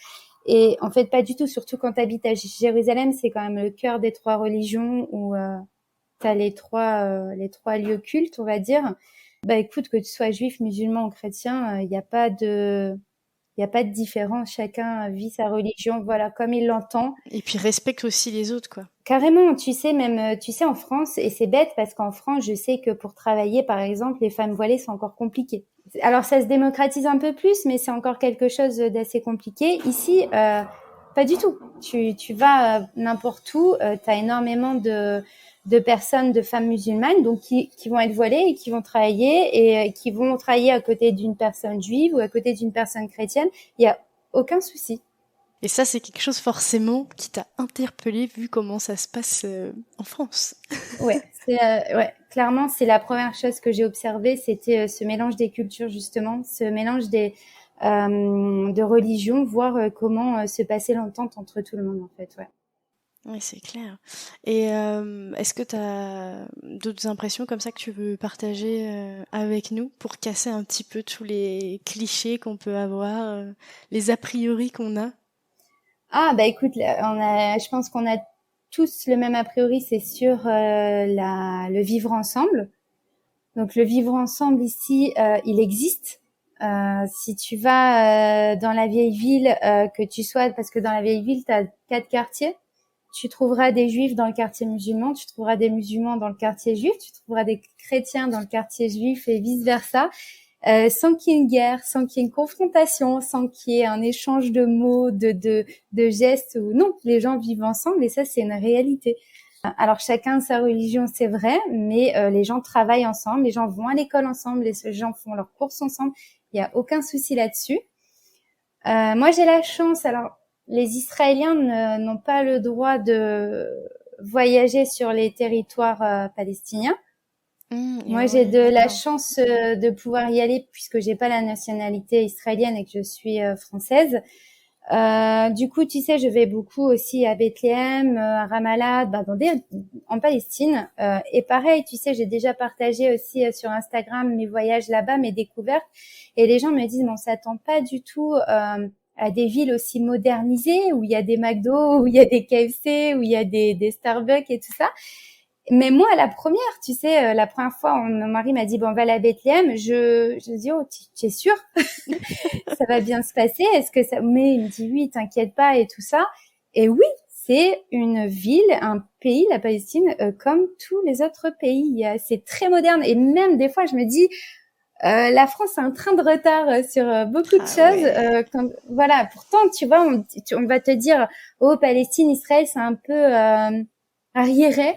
Et en fait, pas du tout, surtout quand tu habites à Jérusalem, c'est quand même le cœur des 3 religions où tu as les trois lieux cultes, on va dire. Bah écoute, que tu sois juif, musulman ou chrétien, il y a pas de différence, chacun vit sa religion, voilà, comme il l'entend. Et puis respecte aussi les autres, quoi. Carrément, tu sais, même, tu sais, en France, et c'est bête parce qu'en France, je sais que pour travailler, par exemple, les femmes voilées, c'est encore compliqué. Alors, ça se démocratise un peu plus, mais c'est encore quelque chose d'assez compliqué. Ici, pas du tout. Tu vas n'importe où, tu as énormément de personnes, de femmes musulmanes, donc qui vont être voilées et qui vont travailler et qui vont travailler à côté d'une personne juive ou à côté d'une personne chrétienne. Il y a aucun souci. Et ça, c'est quelque chose forcément qui t'a interpellé vu comment ça se passe en France. Ouais, ouais, clairement, c'est la première chose que j'ai observée, c'était ce mélange des cultures justement, ce mélange de religions, voir comment se passait l'entente entre tout le monde en fait. Ouais. Oui, c'est clair. Et est-ce que tu as d'autres impressions comme ça que tu veux partager avec nous pour casser un petit peu tous les clichés qu'on peut avoir, les a priori qu'on a? Ah bah écoute, je pense qu'on a tous le même a priori, c'est sur le vivre ensemble. Donc le vivre ensemble ici, il existe. Si tu vas dans la vieille ville, que tu sois, parce que dans la vieille ville, tu as 4 quartiers, tu trouveras des juifs dans le quartier musulman, tu trouveras des musulmans dans le quartier juif, tu trouveras des chrétiens dans le quartier juif et vice-versa, sans qu'il y ait une guerre, sans qu'il y ait une confrontation, sans qu'il y ait un échange de mots, de gestes. Ou non, les gens vivent ensemble et ça, c'est une réalité. Alors chacun sa religion, c'est vrai, mais les gens travaillent ensemble, les gens vont à l'école ensemble, les gens font leurs courses ensemble. Il y a aucun souci là-dessus. Moi, j'ai la chance. Alors, les Israéliens n'ont pas le droit de voyager sur les territoires palestiniens. Moi, j'ai Ouais, de la d'accord. chance de pouvoir y aller puisque j'ai pas la nationalité israélienne et que je suis française. Du coup, tu sais, je vais beaucoup aussi à Bethléem, à Ramallah, en Palestine. Et pareil, tu sais, j'ai déjà partagé aussi sur Instagram mes voyages là-bas, mes découvertes. Et les gens me disent, mais on s'attend pas du tout à des villes aussi modernisées, où il y a des McDo, où il y a des KFC, où il y a des Starbucks et tout ça. Mais moi, la première, tu sais, la première fois, mon mari m'a dit, bon, on va aller à Bethléem. Je dis, oh, tu es sûre? Ça va bien se passer? Est-ce que ça, mais il me dit, oui, t'inquiète pas et tout ça. Et oui, c'est une ville, un pays, la Palestine, comme tous les autres pays. C'est très moderne. Et même des fois, je me dis, la France a un train de retard sur beaucoup de Ah choses. ouais. Voilà. Pourtant, tu vois, on va te dire, oh, Palestine, Israël, c'est un peu arriéré,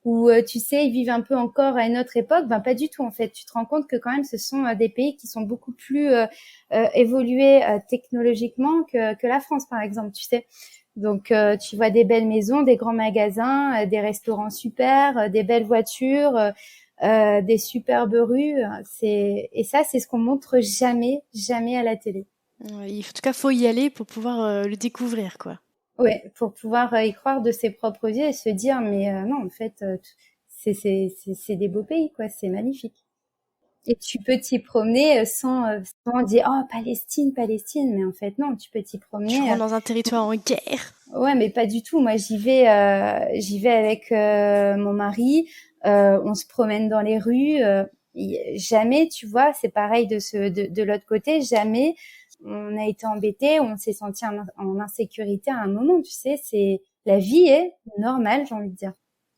ou tu sais, ils vivent un peu encore à une autre époque. Ben pas du tout en fait. Tu te rends compte que quand même, ce sont des pays qui sont beaucoup plus évolués technologiquement que la France, par exemple. Tu sais. Donc, tu vois des belles maisons, des grands magasins, des restaurants super, des belles voitures. Des superbes rues, et ça, c'est ce qu'on montre jamais, jamais à la télé. Ouais, en tout cas, faut y aller pour pouvoir le découvrir, quoi. Ouais, pour pouvoir y croire de ses propres yeux et se dire, mais non, en fait, c'est des beaux pays, quoi, c'est magnifique. Et tu peux t'y promener sans dire, oh, Palestine, Palestine, mais en fait, non, tu peux t'y Tu promener. rentres dans un territoire en guerre. Ouais, mais pas du tout. Moi, j'y vais avec mon mari. On se promène dans les rues. Jamais, tu vois, c'est pareil de l'autre côté. Jamais on a été embêté, on s'est senti en insécurité à un moment. Tu sais, c'est la vie est normale, j'ai envie de dire.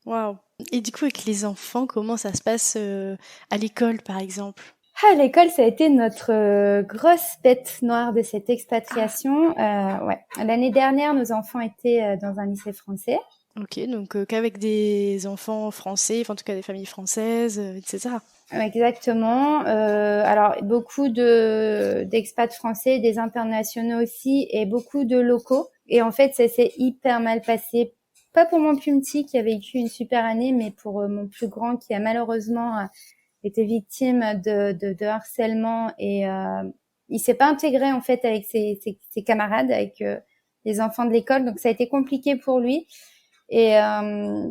Waouh. Et du coup, avec les enfants, comment ça se passe à l'école, par exemple? Ah, l'école, ça a été notre grosse bête noire de cette Ah, expatriation. Ouais, l'année dernière, nos enfants étaient dans un lycée français. ok, donc qu'avec des enfants français, enfin en tout cas des familles françaises, etc. Exactement. Alors beaucoup d'expats français, des internationaux aussi, et beaucoup de locaux. Et en fait, ça s'est hyper mal passé. Pas pour mon plus petit qui a vécu une super année, mais pour mon plus grand qui a malheureusement été victime de harcèlement et il s'est pas intégré en fait avec ses camarades, avec les enfants de l'école. Donc ça a été compliqué pour lui. Et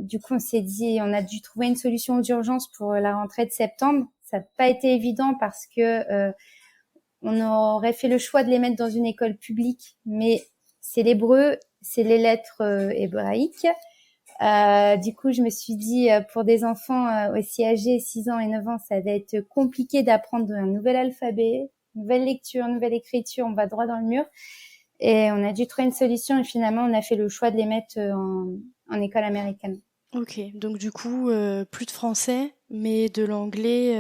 du coup, on s'est dit, on a dû trouver une solution d'urgence pour la rentrée de septembre. Ça n'a pas été évident parce que on aurait fait le choix de les mettre dans une école publique, mais c'est l'hébreu, c'est les lettres hébraïques. Du coup, je me suis dit, pour des enfants aussi âgés, 6 ans et 9 ans, ça va être compliqué d'apprendre un nouvel alphabet, nouvelle lecture, nouvelle écriture, on va droit dans le mur. Et on a dû trouver une solution et finalement, on a fait le choix de les mettre en école américaine. Ok, donc du coup, plus de français, mais de l'anglais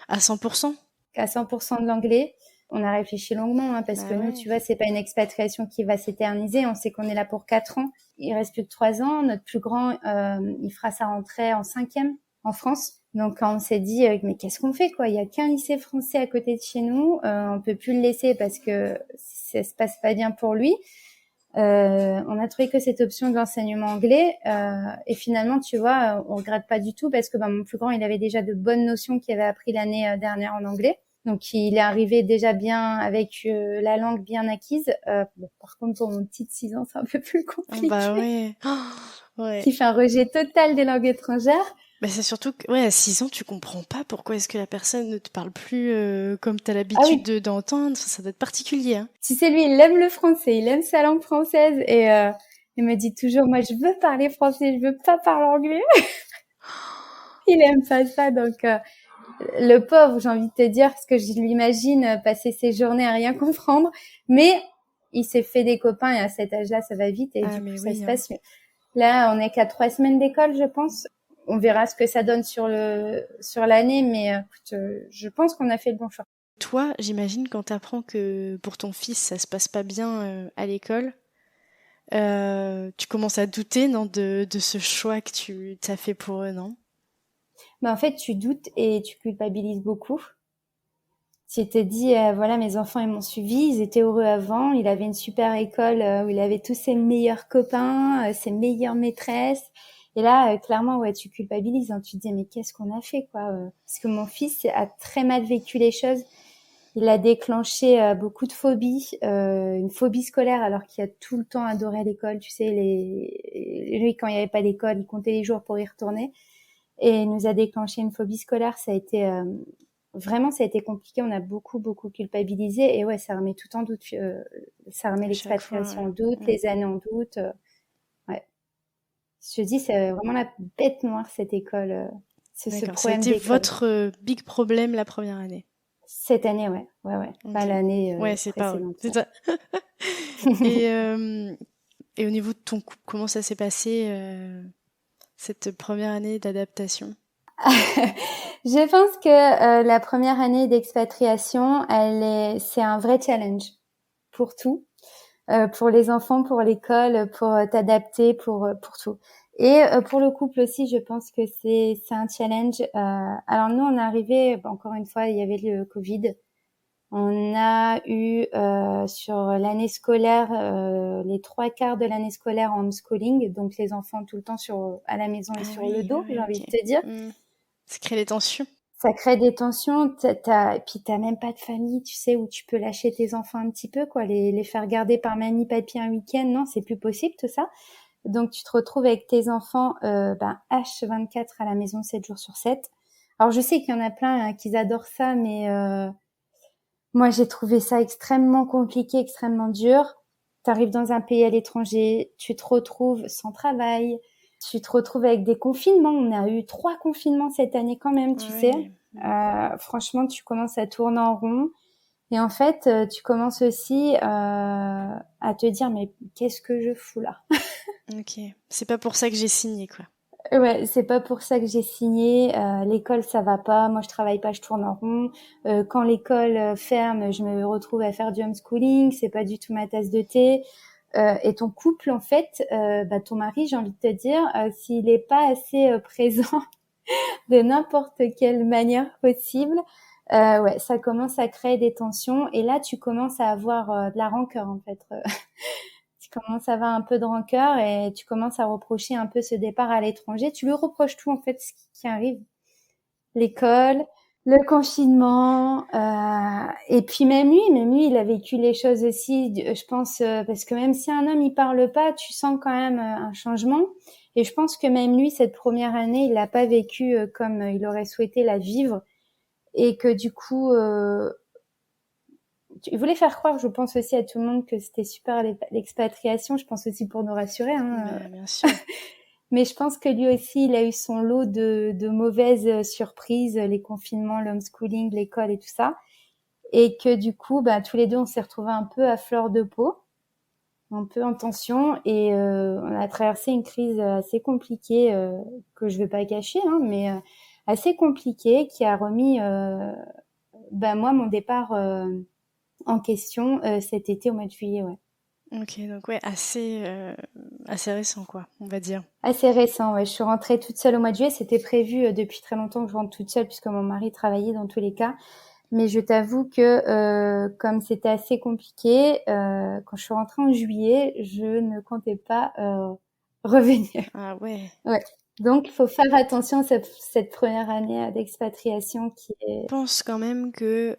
à 100%. À 100% de l'anglais. On a réfléchi longuement hein, parce que Bah nous, ouais. tu vois, c'est pas une expatriation qui va s'éterniser. On sait qu'on est là pour 4 ans. Il reste plus que 3 ans. Notre plus grand, il fera sa rentrée en 5e en France. Donc on s'est dit, mais qu'est-ce qu'on fait quoi? Il y a qu'un lycée français à côté de chez nous. On peut plus le laisser parce que ça se passe pas bien pour lui. On a trouvé que cette option de l'enseignement anglais et finalement, tu vois, on regrette pas du tout parce que mon plus grand, il avait déjà de bonnes notions qu'il avait appris l'année dernière en anglais. Donc, il est arrivé déjà bien avec la langue bien acquise. Bon, par contre, pour mon petit de 6 ans, c'est un peu plus compliqué. Bah ouais. Ouais. Qui fait un rejet total des langues étrangères. Bah c'est surtout que, ouais, à 6 ans, tu comprends pas pourquoi est-ce que la personne ne te parle plus comme t'as Ah l'habitude oui, d'entendre. Ça doit être particulier, hein. tu sais, lui, il aime le français, il aime sa langue française et il me dit toujours, moi, je veux parler français, je veux pas parler anglais. Il aime pas ça, donc le pauvre, j'ai envie de te dire, parce que je l'imagine passer ses journées à rien comprendre, mais il s'est fait des copains et à cet âge-là, ça va vite et Ah du coup, mais ça oui, se hein. passe mieux. Là, on est qu'à 3 semaines d'école, je pense. On verra ce que ça donne sur l'année, mais écoute, je pense qu'on a fait le bon choix. Toi, j'imagine quand t'apprends que pour ton fils ça se passe pas bien à l'école, tu commences à douter, non, de ce choix que tu t'as fait pour eux, non? Mais en fait, tu doutes et tu culpabilises beaucoup. Tu te dis, voilà, mes enfants, ils m'ont suivi, ils étaient heureux avant, il avait une super école où il avait tous ses meilleurs copains, ses meilleures maîtresses. Et là, clairement, ouais, tu culpabilises, hein. Tu te dis, mais qu'est-ce qu'on a fait, quoi Parce que mon fils a très mal vécu les choses. Il a déclenché beaucoup de phobies, une phobie scolaire alors qu'il a tout le temps adoré l'école. Tu sais, lui, quand il n'y avait pas d'école, il comptait les jours pour y retourner. Et il nous a déclenché une phobie scolaire. Ça a été vraiment, ça a été compliqué. On a beaucoup, beaucoup culpabilisé. Et ouais, ça remet tout en doute. Ça remet À chaque fois, l'expatriation en ouais. doute, les années en doute. Ouais. Je te dis, c'est vraiment la bête noire, cette école. Ce D'accord. Ça a problème été d'école. votre big problème la première année. Cette année, ouais. Ouais, ouais. Pas Ok. l'année Ouais, c'est pas vrai. précédente. C'est ça. Et, euh, et au niveau de ton couple, comment ça s'est passé cette première année d'adaptation? Je pense que la première année d'expatriation, c'est un vrai challenge pour tout, pour les enfants, pour l'école, pour t'adapter, pour tout. Et pour le couple aussi, je pense que c'est un challenge. Alors nous, on est arrivé, encore une fois, il y avait le Covid. On a eu sur l'année scolaire les 3 quarts de l'année scolaire en homeschooling, donc les enfants tout le temps à la maison et Ah sur le oui, dos, j'ai oui, envie ok. de te dire. Hmm. Ça crée des tensions. Ça crée des tensions, et puis t'as même pas de famille, tu sais, où tu peux lâcher tes enfants un petit peu, quoi, les faire garder par mamie, papy un week-end, non, c'est plus possible tout ça. Donc tu te retrouves avec tes enfants H24 à la maison 7 jours sur 7. Alors je sais qu'il y en a plein qui adorent ça, mais moi j'ai trouvé ça extrêmement compliqué, extrêmement dur. T'arrives dans un pays à l'étranger, tu te retrouves sans travail, tu te retrouves avec des confinements. On a eu 3 confinements cette année quand même, tu sais. Ouais. Franchement, tu commences à tourner en rond. Et en fait, tu commences aussi à te dire, mais qu'est-ce que je fous là? Ok. C'est pas pour ça que j'ai signé, quoi. Ouais, c'est pas pour ça que j'ai signé. L'école, ça va pas. Moi, je travaille pas, je tourne en rond. Quand l'école ferme, je me retrouve à faire du homeschooling. C'est pas du tout ma tasse de thé. Et ton couple, en fait, ton mari, j'ai envie de te dire, s'il est pas assez présent de n'importe quelle manière possible, ouais, ça commence à créer des tensions. Et là, tu commences à avoir de la rancœur, en fait. Tu commences à avoir un peu de rancœur et tu commences à reprocher un peu ce départ à l'étranger. Tu lui reproches tout, en fait, ce qui arrive. L'école, le confinement, et puis même lui, il a vécu les choses aussi, je pense, parce que même si un homme, il parle pas, tu sens quand même un changement. Et je pense que même lui, cette première année, il l'a pas vécu comme il aurait souhaité la vivre. Et que du coup, il voulait faire croire, je pense aussi à tout le monde que c'était super l'expatriation. Je pense aussi pour nous rassurer, hein. Bah, bien sûr. Mais je pense que lui aussi, il a eu son lot de mauvaises surprises, les confinements, l'homeschooling, l'école et tout ça. Et que du coup, tous les deux, on s'est retrouvés un peu à fleur de peau, un peu en tension. Et on a traversé une crise assez compliquée, que je vais pas cacher, hein, mais assez compliquée, qui a remis, moi, mon départ en question cet été au mois de juillet, ouais. Ok, donc ouais, assez récent, quoi, on va dire. Assez récent, ouais. Je suis rentrée toute seule au mois de juillet. C'était prévu depuis très longtemps que je rentre toute seule puisque mon mari travaillait dans tous les cas. Mais je t'avoue que comme c'était assez compliqué, quand je suis rentrée en juillet, je ne comptais pas revenir. Ah ouais. Ouais. Donc, il faut faire attention à cette première année d'expatriation qui Je est... pense quand même que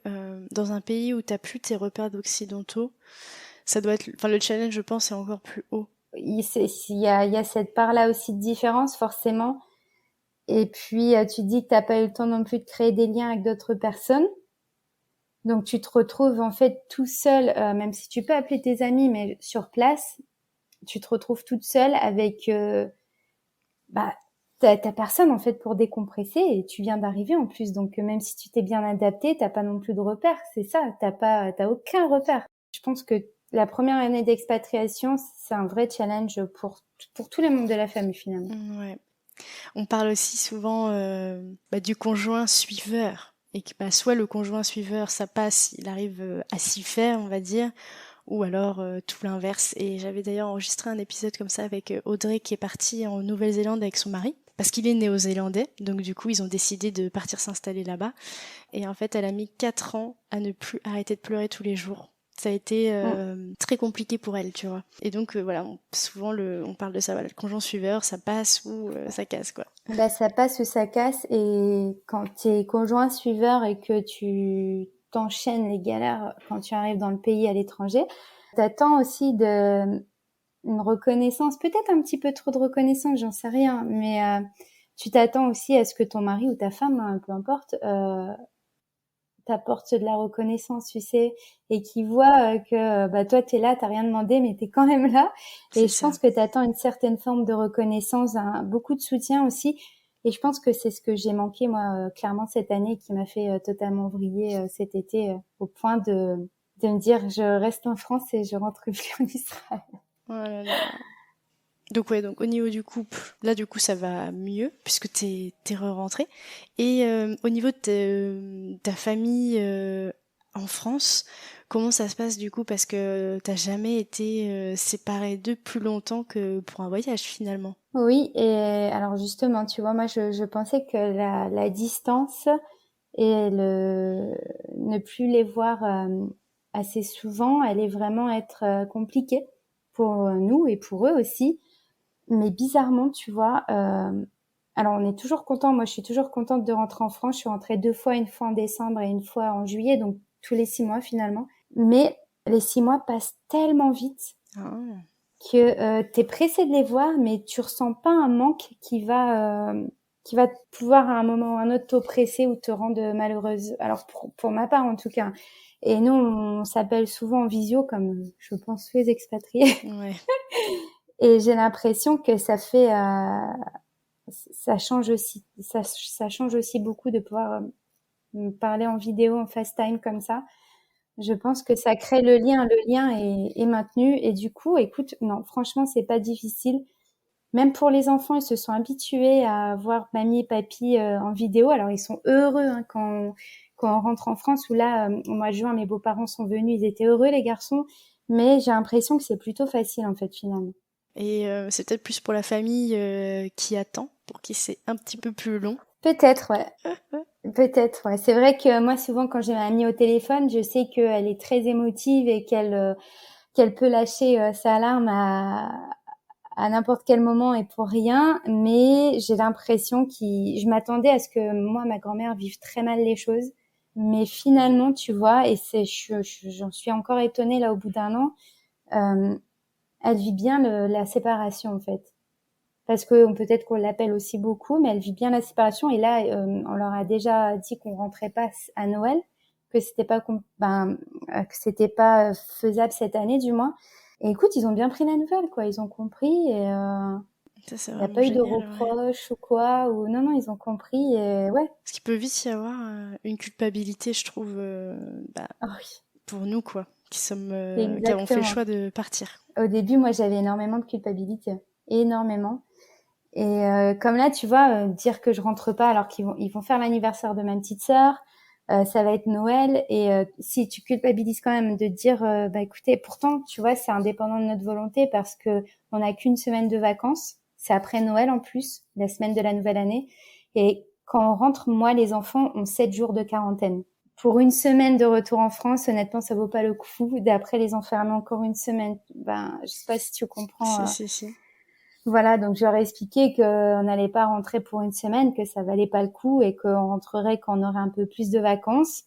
dans un pays où t'as plus tes repères d'occidentaux, ça doit être, enfin le challenge, je pense, est encore plus haut. Il y a cette part-là aussi de différence, forcément. Et puis, tu te dis que t'as pas eu le temps non plus de créer des liens avec d'autres personnes. Donc, tu te retrouves en fait tout seul, même si tu peux appeler tes amis, mais sur place, tu te retrouves toute seule avec... bah, t'as personne en fait pour décompresser et tu viens d'arriver en plus. Donc, même si tu t'es bien adapté, t'as pas non plus de repères. C'est ça, t'as aucun repère. Je pense que la première année d'expatriation, c'est un vrai challenge pour tous les membres de la famille finalement. Ouais. On parle aussi souvent du conjoint suiveur. Et que soit le conjoint suiveur, ça passe, il arrive à s'y faire, on va dire, ou alors tout l'inverse. Et j'avais d'ailleurs enregistré un épisode comme ça avec Audrey qui est partie en Nouvelle-Zélande avec son mari, parce qu'il est néo-zélandais, donc du coup ils ont décidé de partir s'installer là-bas. Et en fait elle a mis 4 ans à ne plus arrêter de pleurer tous les jours. Ça a été Mm. très compliqué pour elle, tu vois. Et donc voilà, souvent on parle de ça, voilà, le conjoint suiveur, ça passe ou ça casse, quoi. Bah, ça passe ou ça casse. Et quand t'es conjoint suiveur et que tu t'enchaînes les galères quand tu arrives dans le pays à l'étranger, t'attends aussi une reconnaissance, peut-être un petit peu trop de reconnaissance, j'en sais rien, mais tu t'attends aussi à ce que ton mari ou ta femme, hein, peu importe, t'apporte de la reconnaissance, tu sais, et qui voit que bah toi t'es là, t'as rien demandé, mais t'es quand même là. Et C'est je ça. pense que t'attends une certaine forme de reconnaissance, beaucoup de soutien aussi. Et je pense que c'est ce que j'ai manqué moi clairement cette année, qui m'a fait totalement vriller cet été, au point de me dire je reste en France et je rentre plus en Israël. Oh là là. Donc ouais, donc au niveau du couple, là du coup ça va mieux puisque t'es re-rentré. Et au niveau de ta famille en France, comment ça se passe du coup parce que t'as jamais été séparé d'eux plus longtemps que pour un voyage finalement. Oui, et alors justement, tu vois, moi je pensais que la distance et ne plus les voir assez souvent allait vraiment être compliqué pour nous et pour eux aussi. Mais bizarrement, tu vois, alors on est toujours content. Moi, je suis toujours contente de rentrer en France. Je suis rentrée 2 fois, une fois en décembre et une fois en juillet, donc tous les 6 mois finalement. Mais les 6 mois passent tellement vite Ah, que t'es pressé de les voir, mais tu ressens pas un manque qui va pouvoir à un moment ou à un autre t'oppresser ou te rendre malheureuse. Alors pour ma part en tout cas. Et nous, on s'appelle souvent en visio, comme je pense tous les expatriés. ouais, Et j'ai l'impression que ça change aussi, ça change aussi beaucoup de pouvoir me parler en vidéo, en FaceTime comme ça. Je pense que ça crée le lien. Le lien est maintenu. Et du coup, écoute, non, franchement, c'est pas difficile. Même pour les enfants, ils se sont habitués à voir mamie et papy en vidéo. Alors, ils sont heureux hein, quand on rentre en France, où là, au mois de juin, mes beaux-parents sont venus. Ils étaient heureux, les garçons. Mais j'ai l'impression que c'est plutôt facile, en fait, finalement. et c'est peut-être plus pour la famille qui attend, pour qui c'est un petit peu plus long. Peut-être, ouais. Peut-être, ouais. C'est vrai que moi, souvent, quand j'ai ma amie au téléphone, je sais qu'elle est très émotive et qu'elle peut lâcher sa larme à n'importe quel moment et pour rien. Mais j'ai l'impression je m'attendais à ce que moi, ma grand-mère vive très mal les choses. Mais finalement, tu vois, et j'en suis encore étonnée là au bout d'un an, euh, elle vit bien la séparation en fait. Parce que peut-être qu'on l'appelle aussi beaucoup, mais elle vit bien la séparation. Et là, on leur a déjà dit qu'on rentrait pas à Noël, que que c'était pas faisable cette année du moins. Et écoute, ils ont bien pris la nouvelle, quoi. Ils ont compris et Ça c'est il n'y a vraiment pas eu de génial, ouais. reproches ou quoi. Ou non, non, ils ont compris et ouais. Parce qu'il peut vite y avoir une culpabilité, je trouve, Ah oui, pour nous, quoi, qui avons fait le exactement. choix de partir. Au début, moi, j'avais énormément de culpabilité, énormément. Et comme là, tu vois, dire que je rentre pas alors qu'ils vont faire l'anniversaire de ma petite sœur, ça va être Noël et si tu culpabilises quand même de dire bah écoutez, pourtant tu vois c'est indépendant de notre volonté parce que on n'a qu'une semaine de vacances, c'est après Noël en plus, la semaine de la nouvelle année et quand on rentre, moi les enfants ont 7 jours de quarantaine. pour une semaine de retour en France, honnêtement, ça vaut pas le coup. D'après les enfermer encore une semaine, je sais pas si tu comprends. Si. Voilà, donc je leur ai expliqué qu'on n'allait pas rentrer pour une semaine, que ça valait pas le coup et qu'on rentrerait quand on aurait un peu plus de vacances.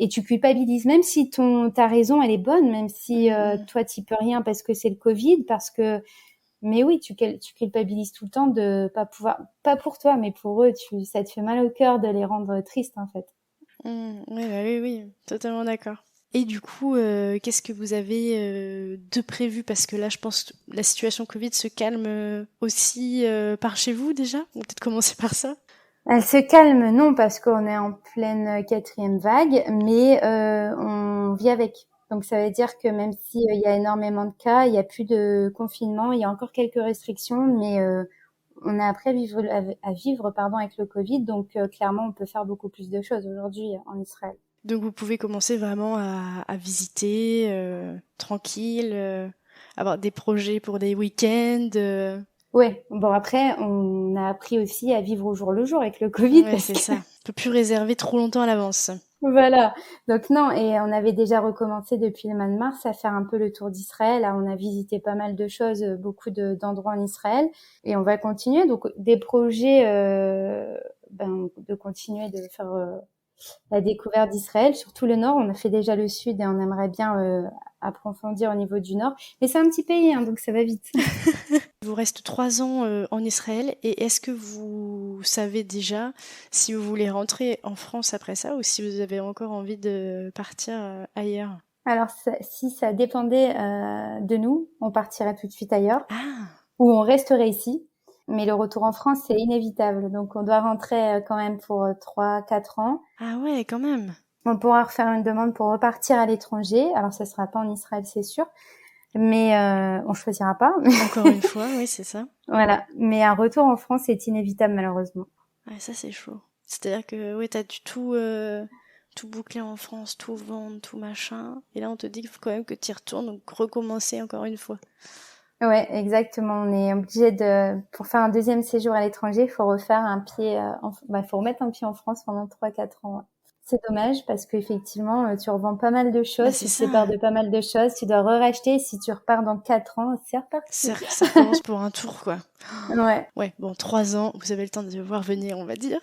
Et tu culpabilises, même si ta raison, elle est bonne, même si toi, t'y peux rien parce que c'est le Covid, mais oui, tu culpabilises tout le temps de pas pouvoir, pas pour toi, mais pour eux, ça te fait mal au cœur de les rendre tristes, en fait. Oui, totalement d'accord. Et du coup, qu'est-ce que vous avez de prévu? Parce que là, je pense que la situation Covid se calme aussi par chez vous déjà. On va peut-être commencer par ça. Elle se calme, non, parce qu'on est en pleine 4e vague, mais on vit avec. Donc ça veut dire que même s'il y a énormément de cas, il n'y a plus de confinement, il y a encore quelques restrictions, mais on est appris à vivre avec le Covid. Donc clairement, on peut faire beaucoup plus de choses aujourd'hui en Israël. Donc vous pouvez commencer vraiment à visiter tranquille, avoir des projets pour des week-ends. Ouais, bon après, on a appris aussi à vivre au jour le jour avec le Covid Ouais, parce c'est que ça. On peut plus réserver trop longtemps à l'avance. voilà. Donc non, et on avait déjà recommencé depuis le mois de mars à faire un peu le tour d'Israël. Là, on a visité pas mal de choses, beaucoup d'endroits en Israël, et on va continuer. Donc des projets, de continuer de faire la découverte d'Israël, surtout le nord. On a fait déjà le sud et on aimerait bien approfondir au niveau du nord. Mais c'est un petit pays, hein, donc ça va vite. Il vous reste 3 ans en Israël et est-ce que vous savez déjà si vous voulez rentrer en France après ça ou si vous avez encore envie de partir ailleurs? Alors si ça dépendait de nous, on partirait tout de suite ailleurs Ah, ou on resterait ici. Mais le retour en France, c'est inévitable. Donc on doit rentrer quand même pour 3-4 ans. ah ouais, quand même. On pourra refaire une demande pour repartir à l'étranger. Alors ça sera pas en Israël, c'est sûr. Mais on choisira pas. Encore une fois, oui, c'est ça. Voilà. Mais un retour en France est inévitable malheureusement. Ouais, ça c'est chaud. C'est-à-dire que ouais, t'as dû tout boucler en France, tout vendre, tout machin. Et là, on te dit qu'il faut quand même que tu y retournes, donc recommencer encore une fois. Ouais, exactement. On est obligé pour faire un deuxième séjour à l'étranger, il faut refaire un pied, faut remettre un pied en France pendant 3-4 ans. Ouais. C'est dommage parce qu'effectivement, tu revends pas mal de Bah choses, c'est tu te ça. sépares de pas mal de choses, tu dois re-racheter. Si tu repars dans 4 ans, c'est reparti. Ça recommence pour un tour, quoi. Ouais. Ouais, bon, 3 ans, vous avez le temps de voir venir, on va dire.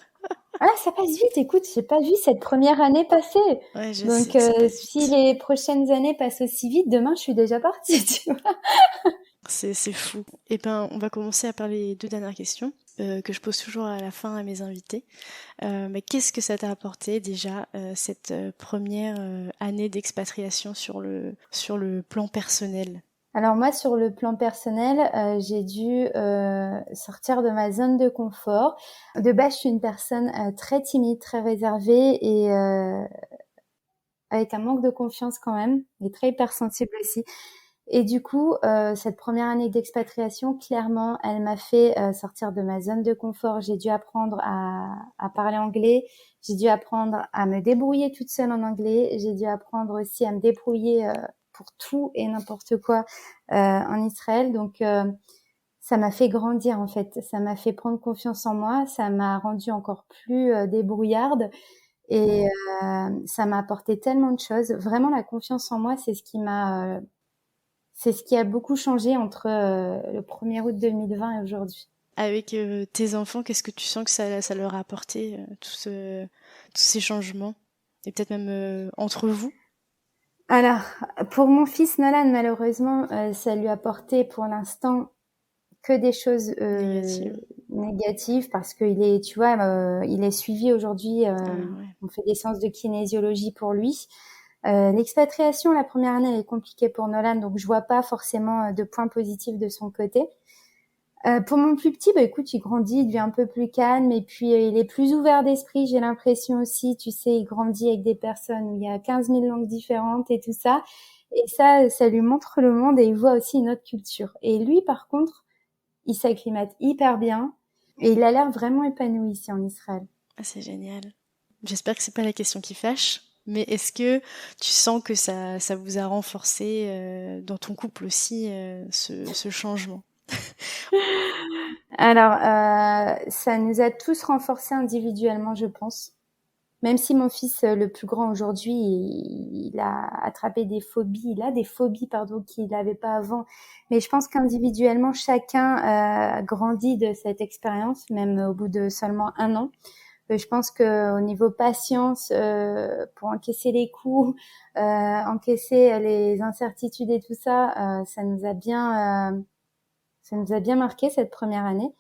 Ah, ça passe vite. Écoute, j'ai pas vu cette première année passer. Ouais, je Donc, sais, ça passe si vite. les prochaines années passent aussi vite, demain, je suis déjà partie, tu vois. C'est fou. Eh ben, on va commencer à parler 2 dernières questions que je pose toujours à la fin à mes invités. Mais qu'est-ce que ça t'a apporté déjà cette première année d'expatriation sur le plan personnel? Alors moi, sur le plan personnel, j'ai dû sortir de ma zone de confort. De base, je suis une personne très timide, très réservée et avec un manque de confiance quand même, et très hypersensible aussi. Et du coup, cette première année d'expatriation, clairement, elle m'a fait sortir de ma zone de confort. J'ai dû apprendre à parler anglais. J'ai dû apprendre à me débrouiller toute seule en anglais. J'ai dû apprendre aussi à me débrouiller pour tout et n'importe quoi en Israël. Donc, ça m'a fait grandir en fait. Ça m'a fait prendre confiance en moi. Ça m'a rendue encore plus débrouillarde. Et ça m'a apporté tellement de choses. Vraiment, la confiance en moi, c'est ce qui a beaucoup changé entre le 1er août 2020 et aujourd'hui. Avec tes enfants, qu'est-ce que tu sens que ça leur a apporté, tous ces changements? Et peut-être même entre vous? Alors, pour mon fils Nolan, malheureusement, ça lui a apporté pour l'instant que des choses Négatives. négatives parce qu'il est, tu vois, il est suivi aujourd'hui. Ah ouais. On fait des séances de kinésiologie pour lui. L'expatriation, la première année, elle est compliquée pour Nolan, donc je vois pas forcément de points positifs de son côté. Pour mon plus petit, écoute, il grandit, il devient un peu plus calme et puis il est plus ouvert d'esprit, j'ai l'impression aussi, tu sais, il grandit avec des personnes où il y a 15 000 langues différentes et tout ça. Et ça lui montre le monde et il voit aussi une autre culture. Et lui, par contre, il s'acclimate hyper bien et il a l'air vraiment épanoui ici en Israël. Ah, c'est génial. J'espère que c'est pas la question qui fâche, mais est-ce que tu sens que ça vous a renforcé dans ton couple aussi ce changement? Alors, ça nous a tous renforcés individuellement, je pense. Même si mon fils, le plus grand aujourd'hui, il a attrapé des phobies, pardon, qu'il n'avait pas avant. Mais je pense qu'individuellement, chacun grandit de cette expérience, même au bout de seulement 1 an. Je pense que au niveau patience, pour encaisser les coups, encaisser les incertitudes et tout ça, ça nous a bien marqué cette première année.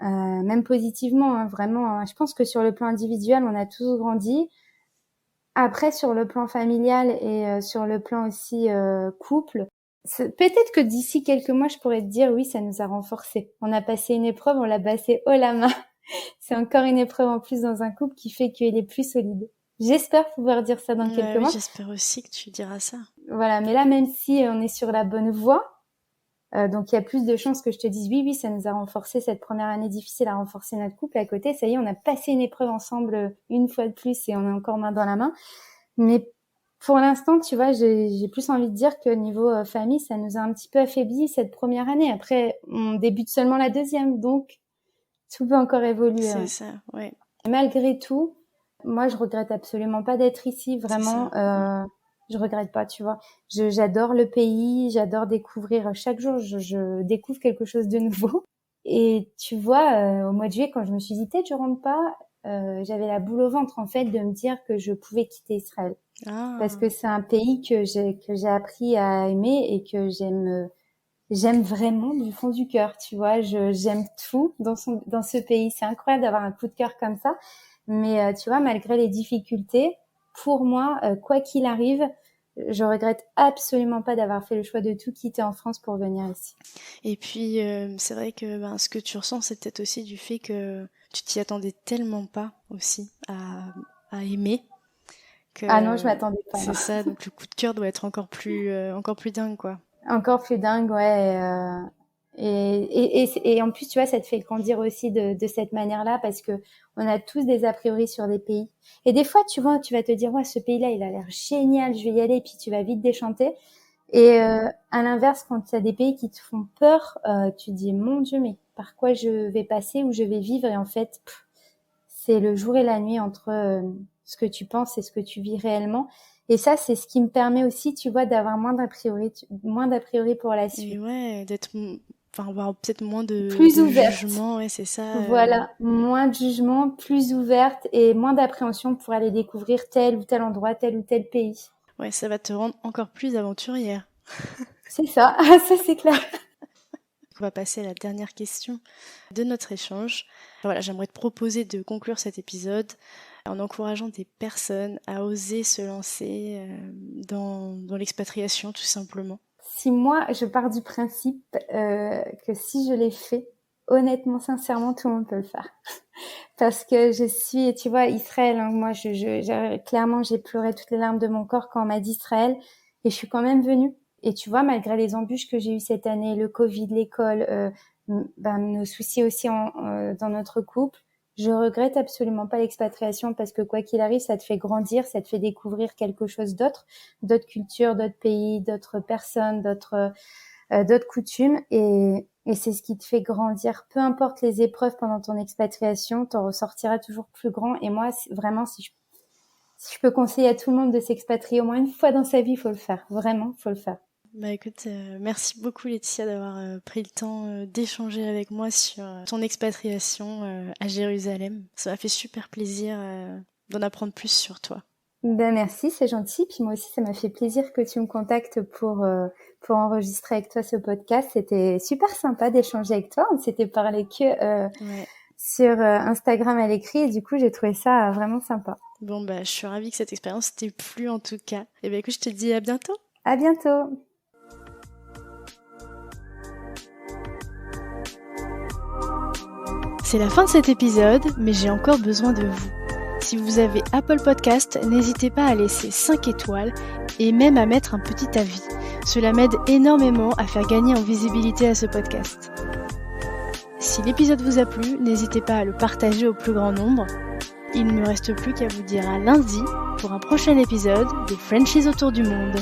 Même positivement, hein, vraiment. Je pense que sur le plan individuel, on a tous grandi. Après, sur le plan familial et sur le plan aussi couple, peut-être que d'ici quelques mois, je pourrais te dire oui, ça nous a renforcés. On a passé une épreuve, on l'a passé haut la main. C'est encore une épreuve en plus dans un couple qui fait qu'il est plus solide. J'espère pouvoir dire ça dans quelques mois. J'espère aussi que tu diras ça. Voilà, mais là, même si on est sur la bonne voie, donc il y a plus de chances que je te dise oui, ça nous a renforcé, cette première année difficile a renforcé notre couple. À côté, ça y est, on a passé une épreuve ensemble une fois de plus et on est encore main dans la main. Mais pour l'instant, tu vois, j'ai plus envie de dire que niveau famille, ça nous a un petit peu affaibli cette première année. Après, on débute seulement la deuxième, donc tout peut encore évoluer. C'est ça, ouais. Malgré tout, moi, je regrette absolument pas d'être ici, vraiment. Je regrette pas, tu vois. J'adore le pays, j'adore découvrir. Chaque jour, je découvre quelque chose de nouveau. Et tu vois, au mois de juillet, quand je me suis dit, peut-être je rentre pas, j'avais la boule au ventre, en fait, de me dire que je pouvais quitter Israël. Parce que c'est un pays que j'ai appris à aimer et que j'aime vraiment du fond du cœur, tu vois. J'aime tout dans ce pays. C'est incroyable d'avoir un coup de cœur comme ça. Mais tu vois, malgré les difficultés, pour moi, quoi qu'il arrive, je regrette absolument pas d'avoir fait le choix de tout quitter en France pour venir ici. Et puis, c'est vrai que ce que tu ressens, c'est peut-être aussi du fait que tu t'y attendais tellement pas aussi à aimer. Ah non, je m'attendais pas. C'est ça, donc le coup de cœur doit être encore plus dingue, quoi. Encore plus dingue, ouais. Et en plus, tu vois, ça te fait grandir aussi de cette manière-là parce que on a tous des a priori sur des pays. Et des fois, tu vois, tu vas te dire, ouais, ce pays-là, il a l'air génial, je vais y aller, puis tu vas vite déchanter. Et à l'inverse, quand tu as des pays qui te font peur, tu te dis, mon Dieu, mais par quoi je vais passer, où je vais vivre? Et en fait, c'est le jour et la nuit entre ce que tu penses et ce que tu vis réellement. Et ça, c'est ce qui me permet aussi, tu vois, d'avoir moins d'a priori pour la suite. Et ouais, avoir peut-être moins de jugement, ouais, c'est ça. Voilà, moins de jugement, plus ouverte et moins d'appréhension pour aller découvrir tel ou tel endroit, tel ou tel pays. Ouais, ça va te rendre encore plus aventurière. C'est ça, ça c'est clair. On va passer à la dernière question de notre échange. Voilà, j'aimerais te proposer de conclure cet épisode en encourageant des personnes à oser se lancer dans l'expatriation, tout simplement. Si moi, je pars du principe que si je l'ai fait, honnêtement, sincèrement, tout le monde peut le faire. Parce que je suis, tu vois, Israël, hein, moi, clairement, j'ai pleuré toutes les larmes de mon corps quand on m'a dit Israël, et je suis quand même venue. Et tu vois, malgré les embûches que j'ai eues cette année, le Covid, l'école, nos soucis aussi dans notre couple, je regrette absolument pas l'expatriation parce que quoi qu'il arrive, ça te fait grandir, ça te fait découvrir quelque chose d'autre, d'autres cultures, d'autres pays, d'autres personnes, d'autres coutumes et c'est ce qui te fait grandir. Peu importe les épreuves pendant ton expatriation, t'en ressortiras toujours plus grand. Et moi, vraiment, si je peux conseiller à tout le monde de s'expatrier au moins une fois dans sa vie, il faut le faire. Vraiment, il faut le faire. Bah écoute, merci beaucoup Laetitia d'avoir pris le temps d'échanger avec moi sur ton expatriation à Jérusalem. Ça m'a fait super plaisir d'en apprendre plus sur toi. Ben merci, c'est gentil. Puis moi aussi, ça m'a fait plaisir que tu me contactes pour enregistrer avec toi ce podcast. C'était super sympa d'échanger avec toi. On ne s'était parlé que sur Instagram à l'écrit et du coup, j'ai trouvé ça vraiment sympa. Bon, bah je suis ravie que cette expérience t'ait plu en tout cas. Et bien écoute, je te dis à bientôt. À bientôt. C'est la fin de cet épisode, mais j'ai encore besoin de vous. Si vous avez Apple Podcast, n'hésitez pas à laisser 5 étoiles et même à mettre un petit avis. Cela m'aide énormément à faire gagner en visibilité à ce podcast. Si l'épisode vous a plu, n'hésitez pas à le partager au plus grand nombre. Il ne me reste plus qu'à vous dire à lundi pour un prochain épisode des Frenchies autour du monde.